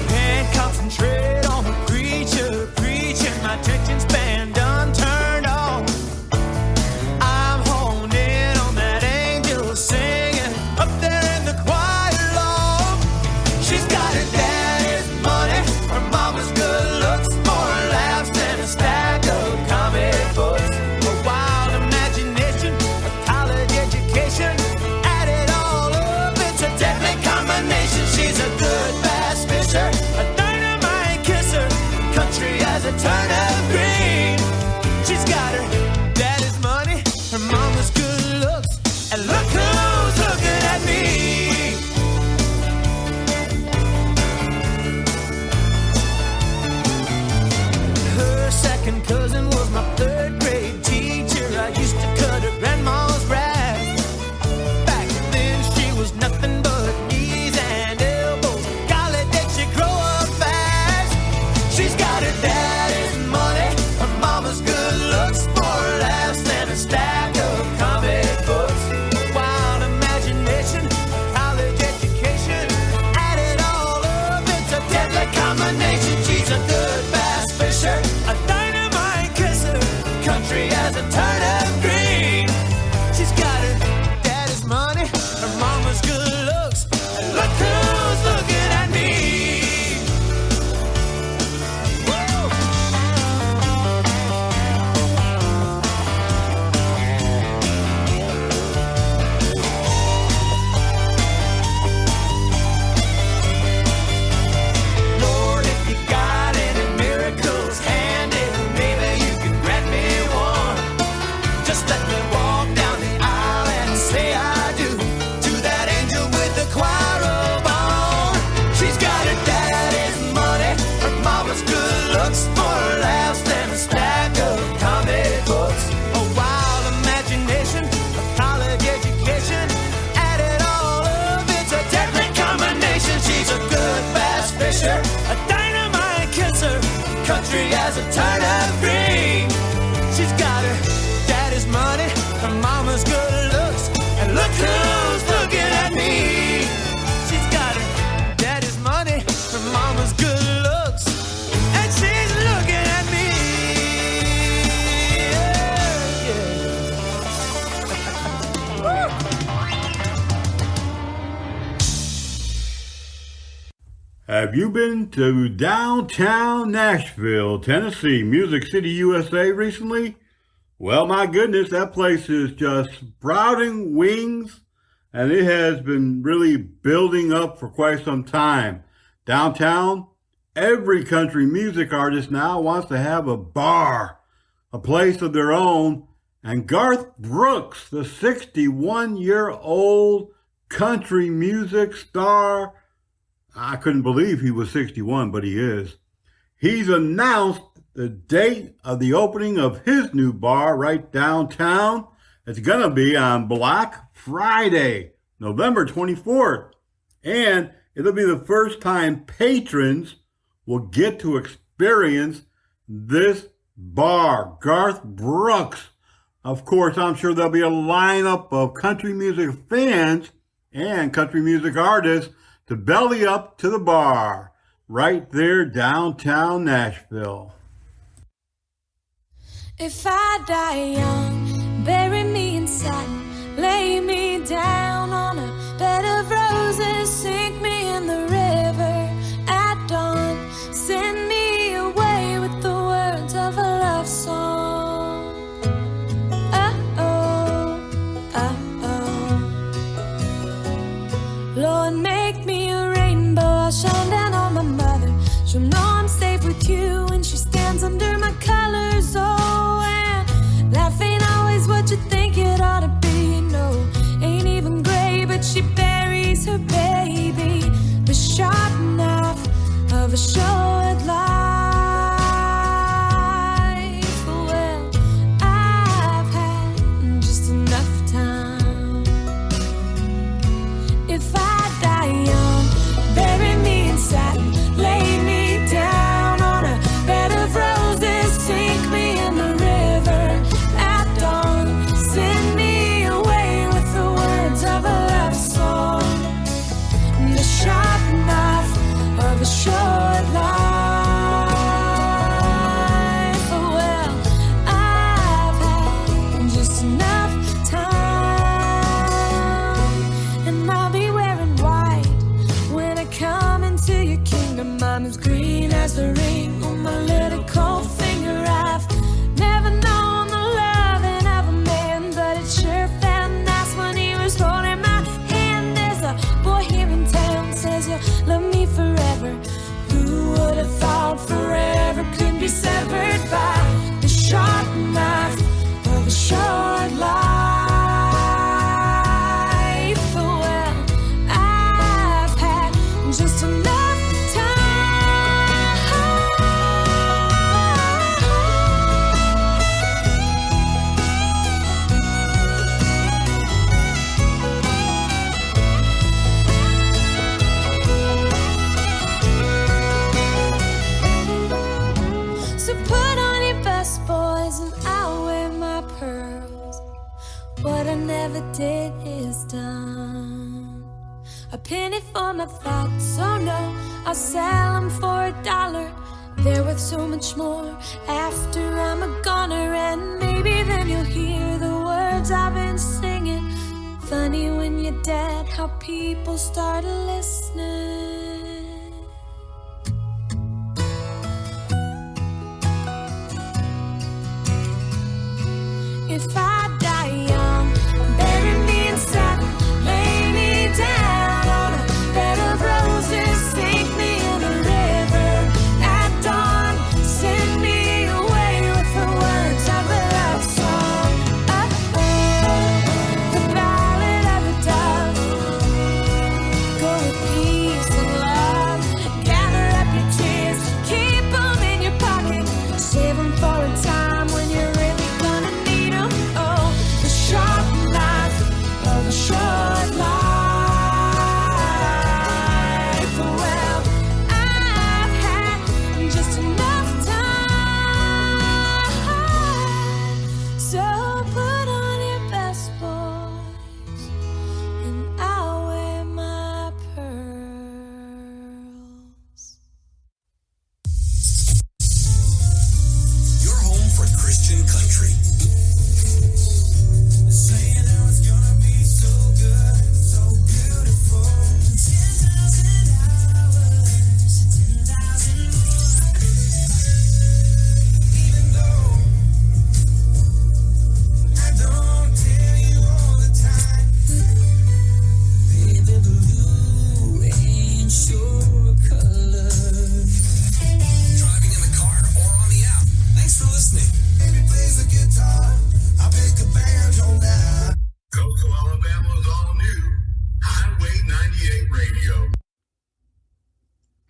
Can't concentrate eyes are turned green. She's got her daddy's money, her mama's good looks, and look who's looking at me. She's got her daddy's money, her mama's good looks, and she's looking at me. Have you been to downtown Nashville, Tennessee, Music City, USA recently? Well, my goodness, that place is just sprouting wings, and it has been really building up for quite some time. Downtown, every country music artist now wants to have a bar, a place of their own, and Garth Brooks, the 61-year-old country music star, I couldn't believe he was 61, but he is. He's announced the date of the opening of his new bar right downtown. It's going to be on Black Friday, November 24th. And it'll be the first time patrons will get to experience this bar, Garth Brooks. Of course, I'm sure there'll be a lineup of country music fans and country music artists to belly up to the bar right there downtown Nashville. If I die young, bury me in satin, lay me down on a bed of roses, sink me in the river at dawn, send me away with the words of a love song. Oh, oh, oh. Lord, make me a rainbow, I'll shine down on my mother. She'll know I'm safe with you when she stands under my colors. Oh, and life ain't always what you think it ought to be. No, ain't even gray, but she buries her baby. The sharp knife of a short life. Well, I've had just enough time. If I die young, bury me in satin, lay me down on a bed of roses, sink me in the river at dawn, send me away with the words of a love song. The sharp knife of a short life. Well, I've had just enough time, and I'll be wearing white when I come into your kingdom. I'm as green as the ring on my little cold finger. I've never known the loving of a man, but it sure felt nice when he was holding my hand. There's a boy here in town says you'll love me forever. Who would have thought forever could be severed by the sharp knife of a short life? Well, I've had just enough So put on your best boys and I'll wear my pearls. What I never did is done. A penny for my thoughts, oh no, I'll sell them for $1. They're worth so much more after I'm a goner, and maybe then you'll hear the words I've been singing. Funny when you're dead how people start listening. If I die young, bury me in satin, lay me down on a bed of roses, sink me in a river at dawn, send me away with the words of a love song. Oh, oh, the ballad of the dove. Go with peace and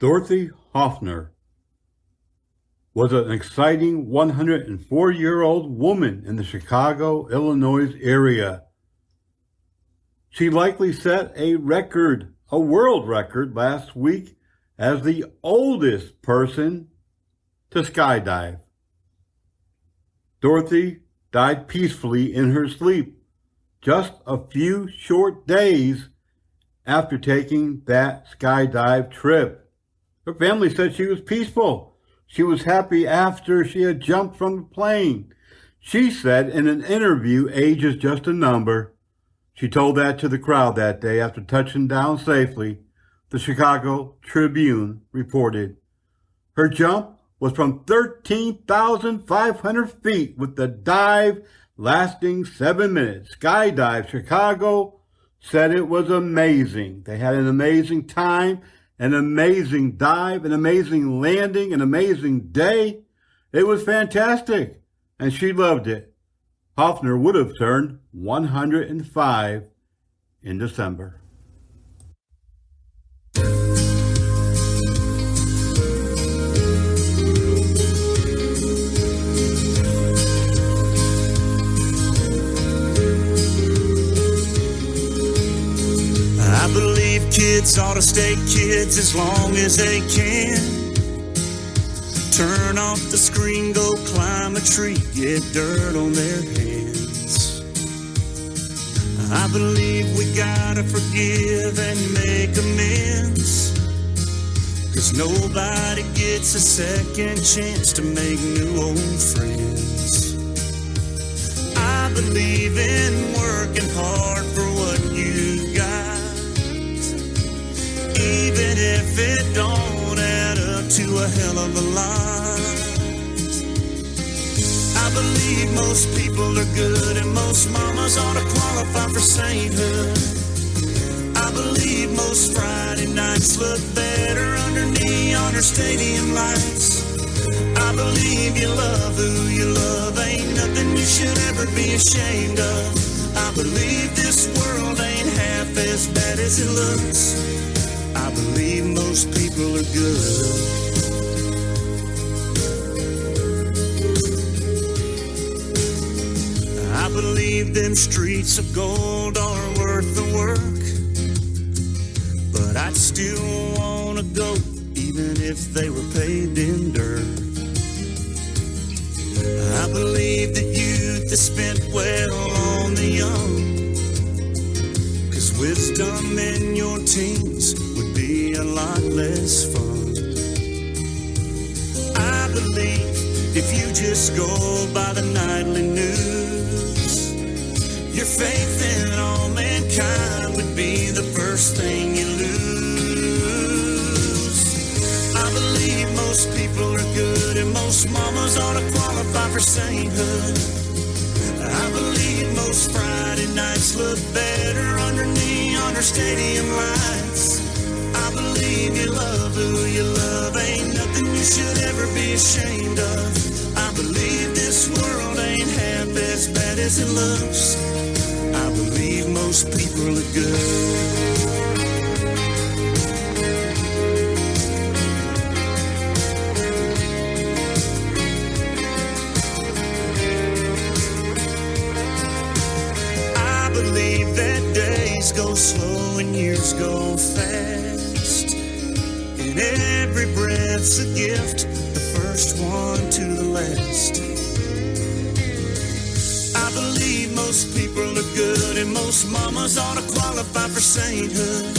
Dorothy Hoffner was an exciting 104-year-old woman in the Chicago, Illinois area. She likely set a world record last week as the oldest person to skydive. Dorothy died peacefully in her sleep just a few short days after taking that skydive trip. Her family said she was peaceful. She was happy after she had jumped from the plane. She said in an interview, age is just a number. She told that to the crowd that day after touching down safely, the Chicago Tribune reported. Her jump was from 13,500 feet with the dive lasting 7 minutes. Skydive Chicago said it was amazing. They had an amazing time, an amazing dive, an amazing landing, an amazing day. It was fantastic, and she loved it. Hoffner would have turned 105 in December. I believe kids ought to stay kids as long as they can. Turn off the screen, go climb a tree, get dirt on their hands. I believe we gotta forgive and make amends, 'cause nobody gets a second chance to make new old friends. I believe in working hard for what you got, even if it don't add up to a hell of a lot. I believe most people are good and most mamas ought to qualify for sainthood. I believe most Friday nights look better under neon or stadium lights. I believe you love who you love, ain't nothing you should ever be ashamed of. I believe this world ain't half as bad as it looks. I believe most people are good. I believe them streets of gold are worth the work, but I'd still want to go even if they were paved in dirt. I believe that youth is spent well on the young, 'cause wisdom in your teens would be a lot less fun. I believe if you just go by the nightly news, your faith in all mankind would be the first thing you lose. I believe most people are good and most mamas ought to qualify for sainthood. I believe most Friday nights look better under neon or stadium lights. I believe you love who you love, ain't nothing you should ever be ashamed of. I believe this world ain't half as bad as it looks. I believe most people are good. I believe that days go slow and years go fast, and every breath's a gift, the first one to the last. I believe most people are good and most mamas ought to qualify for sainthood.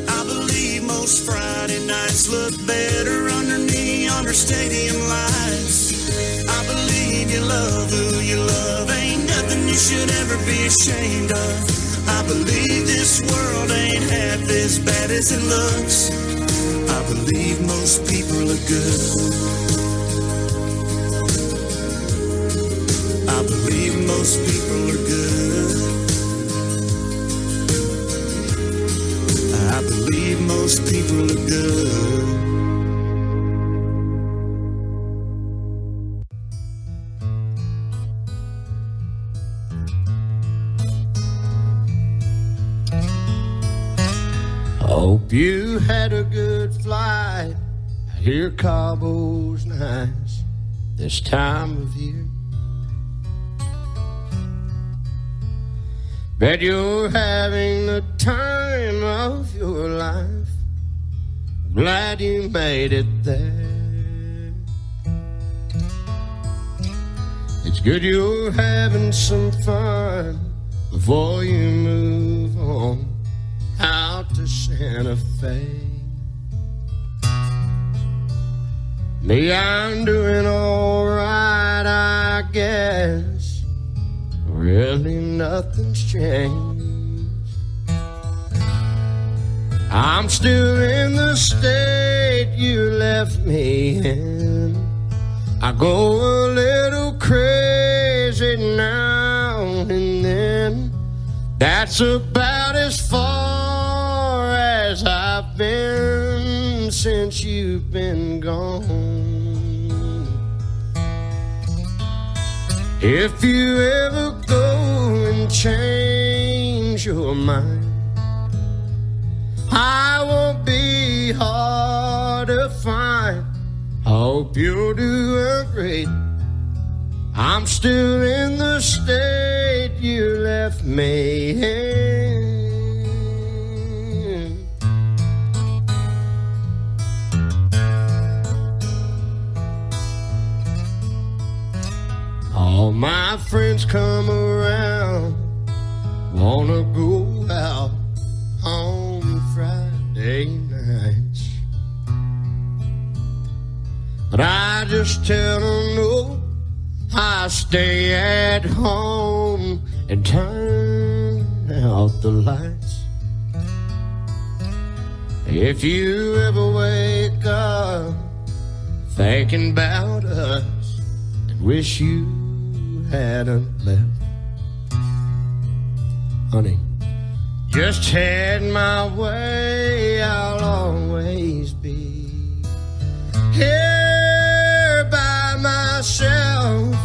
I believe most Friday nights look better under neon or stadium lights. I believe you love who you love, ain't nothing you should ever be ashamed of. I believe this world ain't half as bad as it looks. I believe most people are good. I believe most people are good. I believe most people are good. Hope you had a good flight. I hear Cabo's nice this time of year. Bet you're having the time of your life. Glad you made it there. It's good you're having some fun before you move on out to Santa Fe. Me, I'm doing all right, I guess. Really nothing's changed. I'm still in the state you left me in. I go a little crazy now and then. That's about as far as I've been since you've been gone. If you ever go and change your mind, I won't be hard to find. I hope you're doing great. I'm still in the state you left me in. All my friends come around, wanna go out on Friday nights, but I just tell them no, I stay at home and turn out the lights. If you ever wake up thinking about us and wish you hadn't left, honey, just head my way. I'll always be here by myself.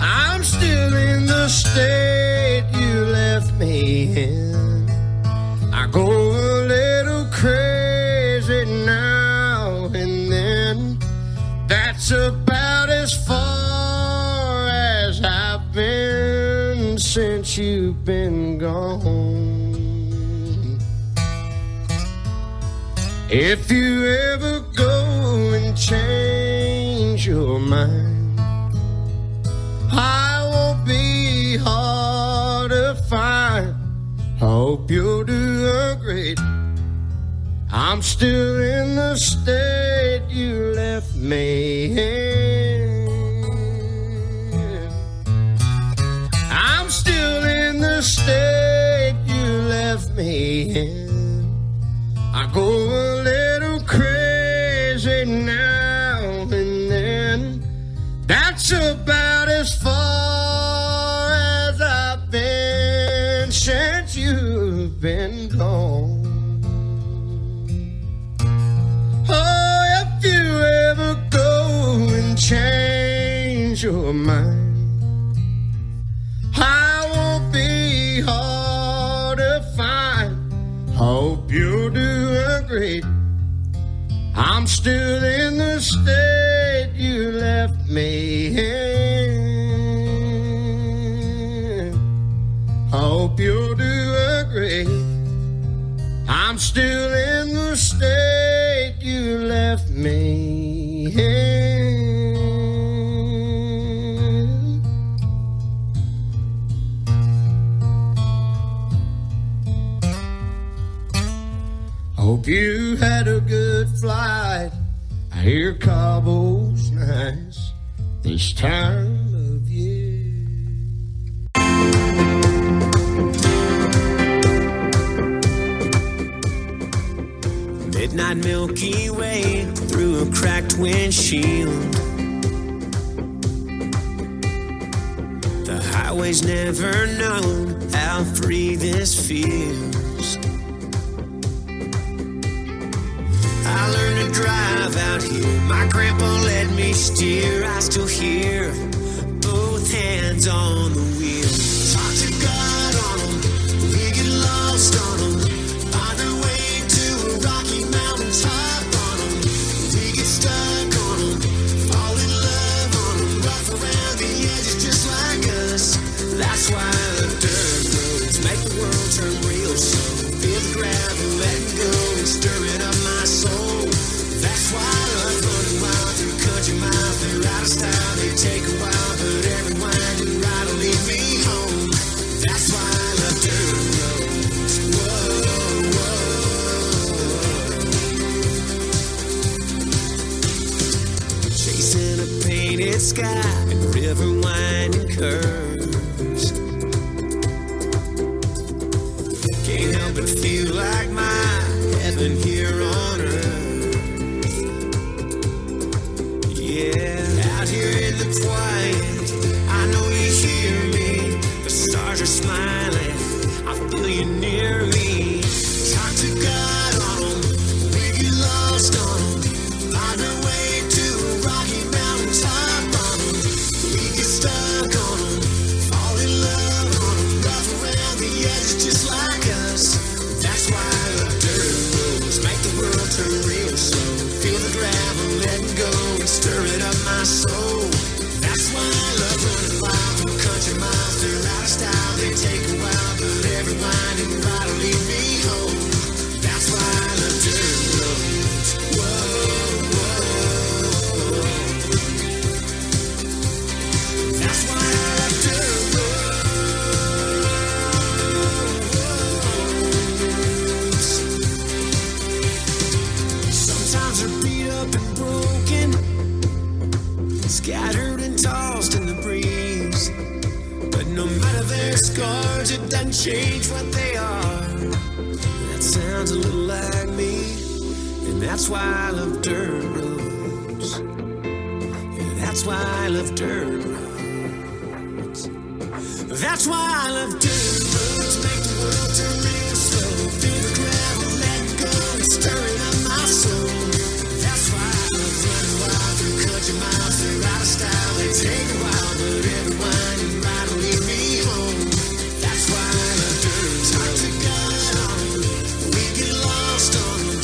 I'm still in the state you left me in. I go a little crazy now and then. That's about as far as I've been since you've been gone. If you ever go and change your mind, I won't be hard to find. Hope you're doing great. I'm still in the state you left me in. I'm still in the state you left me in. I go a little crazy now and then. That's about as far as I've been since you've been gone. Oh, if you ever go and change your mind, I won't be hard to find. Hope you're doing great. I'm still in the state you left me in. Hope you're doing great. I'm still in the state you left me in. Hope you had a good flight. I hear Cabo's nice this time of year. Midnight Milky Way through a cracked windshield. The highway's never known how free this feels. I learned to drive out here. My grandpa let me steer. I still hear both hands on the wheel. Talk to God on them. We get lost on them. Find our way to a rocky painted sky and river winding curves. Can't help but feel like my heaven here on earth. Yeah, out here in the quiet, I know you hear me. The stars are smiling, I feel you near me. Talk to God on them, we get lost on them. Find our way to a rocky mountain top on them. We get stuck on them, fall in love on them. Rough around the edges just like us. That's why I love dirt roads, make the world turn real slow. Feel the gravel letting go and stirring up my soul. That's why I love running wild through country miles. They're out of style, they take a while, but every winding ride will lead me home. That's why I love dirt roads. Whoa, whoa. That's why I love dirt roads. Sometimes they're beat up and broken, scattered and tossed in the breeze. But no matter their scars, it doesn't change what they are. That sounds a little like me, and that's why I love dirt roads. And that's why I love dirt roads. That's why I love dirt roads, make the world turn real slow. Feel the gravel, let go, and stirring up my soul. That's why I love running wild through country miles. They're out of style, they take a while, but every winding ride will lead me home. That's why I love dirt. Talk to God on them, we get lost on them.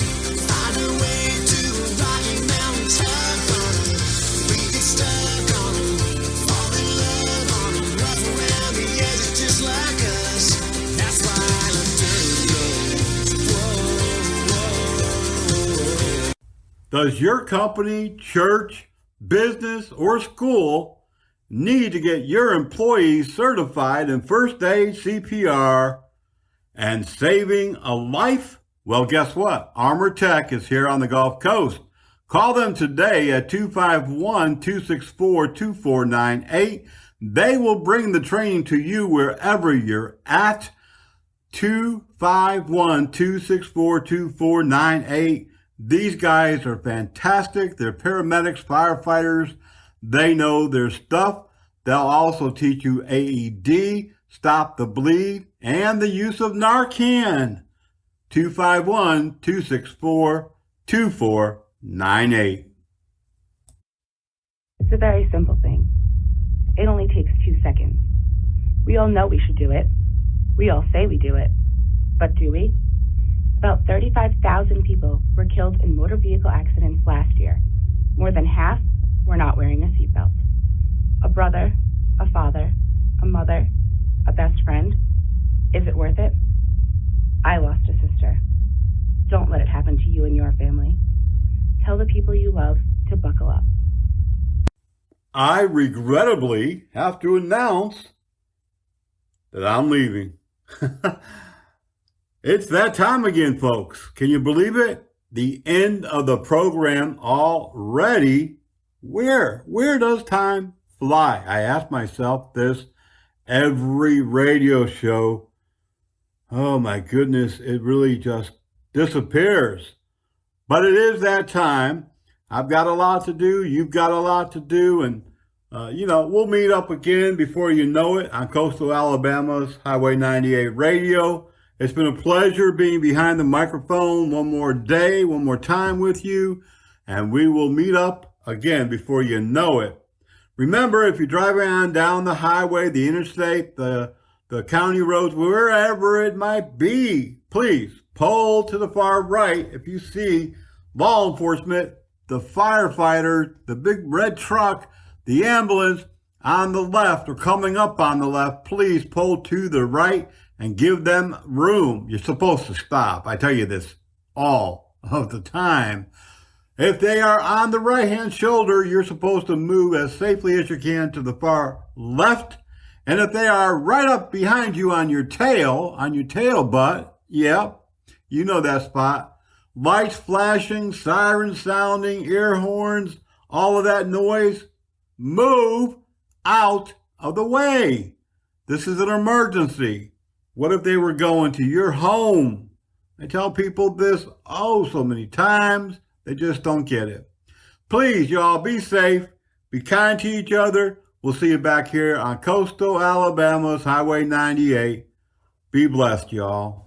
Find our way to a rocky mountain top on them. We get stuck on them, fall in love on them. Rough around the edges just like us. That's why I love dirt roads. Whoa, whoa. Does your company, church, business, or school need to get your employees certified in first aid, CPR, and saving a life? Well, guess what? Armor Tech is here on the Gulf Coast. Call them today at 251-264-2498. They will bring the training to you wherever you're at. 251-264-2498. These guys are fantastic. They're paramedics, firefighters. They know their stuff. They'll also teach you AED, stop the bleed, and the use of Narcan. 251-264-2498. It's a very simple thing. It only takes 2 seconds. We all know we should do it. We all say we do it. But do we? About 35,000 people were killed in motor vehicle accidents last year. More than half were not wearing a seatbelt. A brother, a father, a mother, a best friend. Is it worth it? I lost a sister. Don't let it happen to you and your family. Tell the people you love to buckle up. I regrettably have to announce that I'm leaving. It's that time again, folks. Can you believe it? The end of the program already. Where does time fly? I ask myself this every radio show. Oh my goodness, it really just disappears. But it is that time. I've got a lot to do. You've got a lot to do. And, we'll meet up again before you know it on Coastal Alabama's Highway 98 Radio. It's been a pleasure being behind the microphone one more day, one more time with you. And we will meet up again before you know it. Remember, if you're driving on down the highway, the interstate, the county roads, wherever it might be, please pull to the far right if you see law enforcement, the firefighter, the big red truck, the ambulance on the left or coming up on the left. Please pull to the right and give them room. You're supposed to stop. I tell you this all of the time. If they are on the right-hand shoulder, you're supposed to move as safely as you can to the far left. And if they are right up behind you on your tail butt, yep, you know that spot. Lights flashing, sirens sounding, air horns, all of that noise. move out of the way. This is an emergency. What if they were going to your home? I tell people this so many times. They just don't get it. Please, y'all, be safe. Be kind to each other. We'll see you back here on Coastal Alabama's Highway 98. Be blessed, y'all.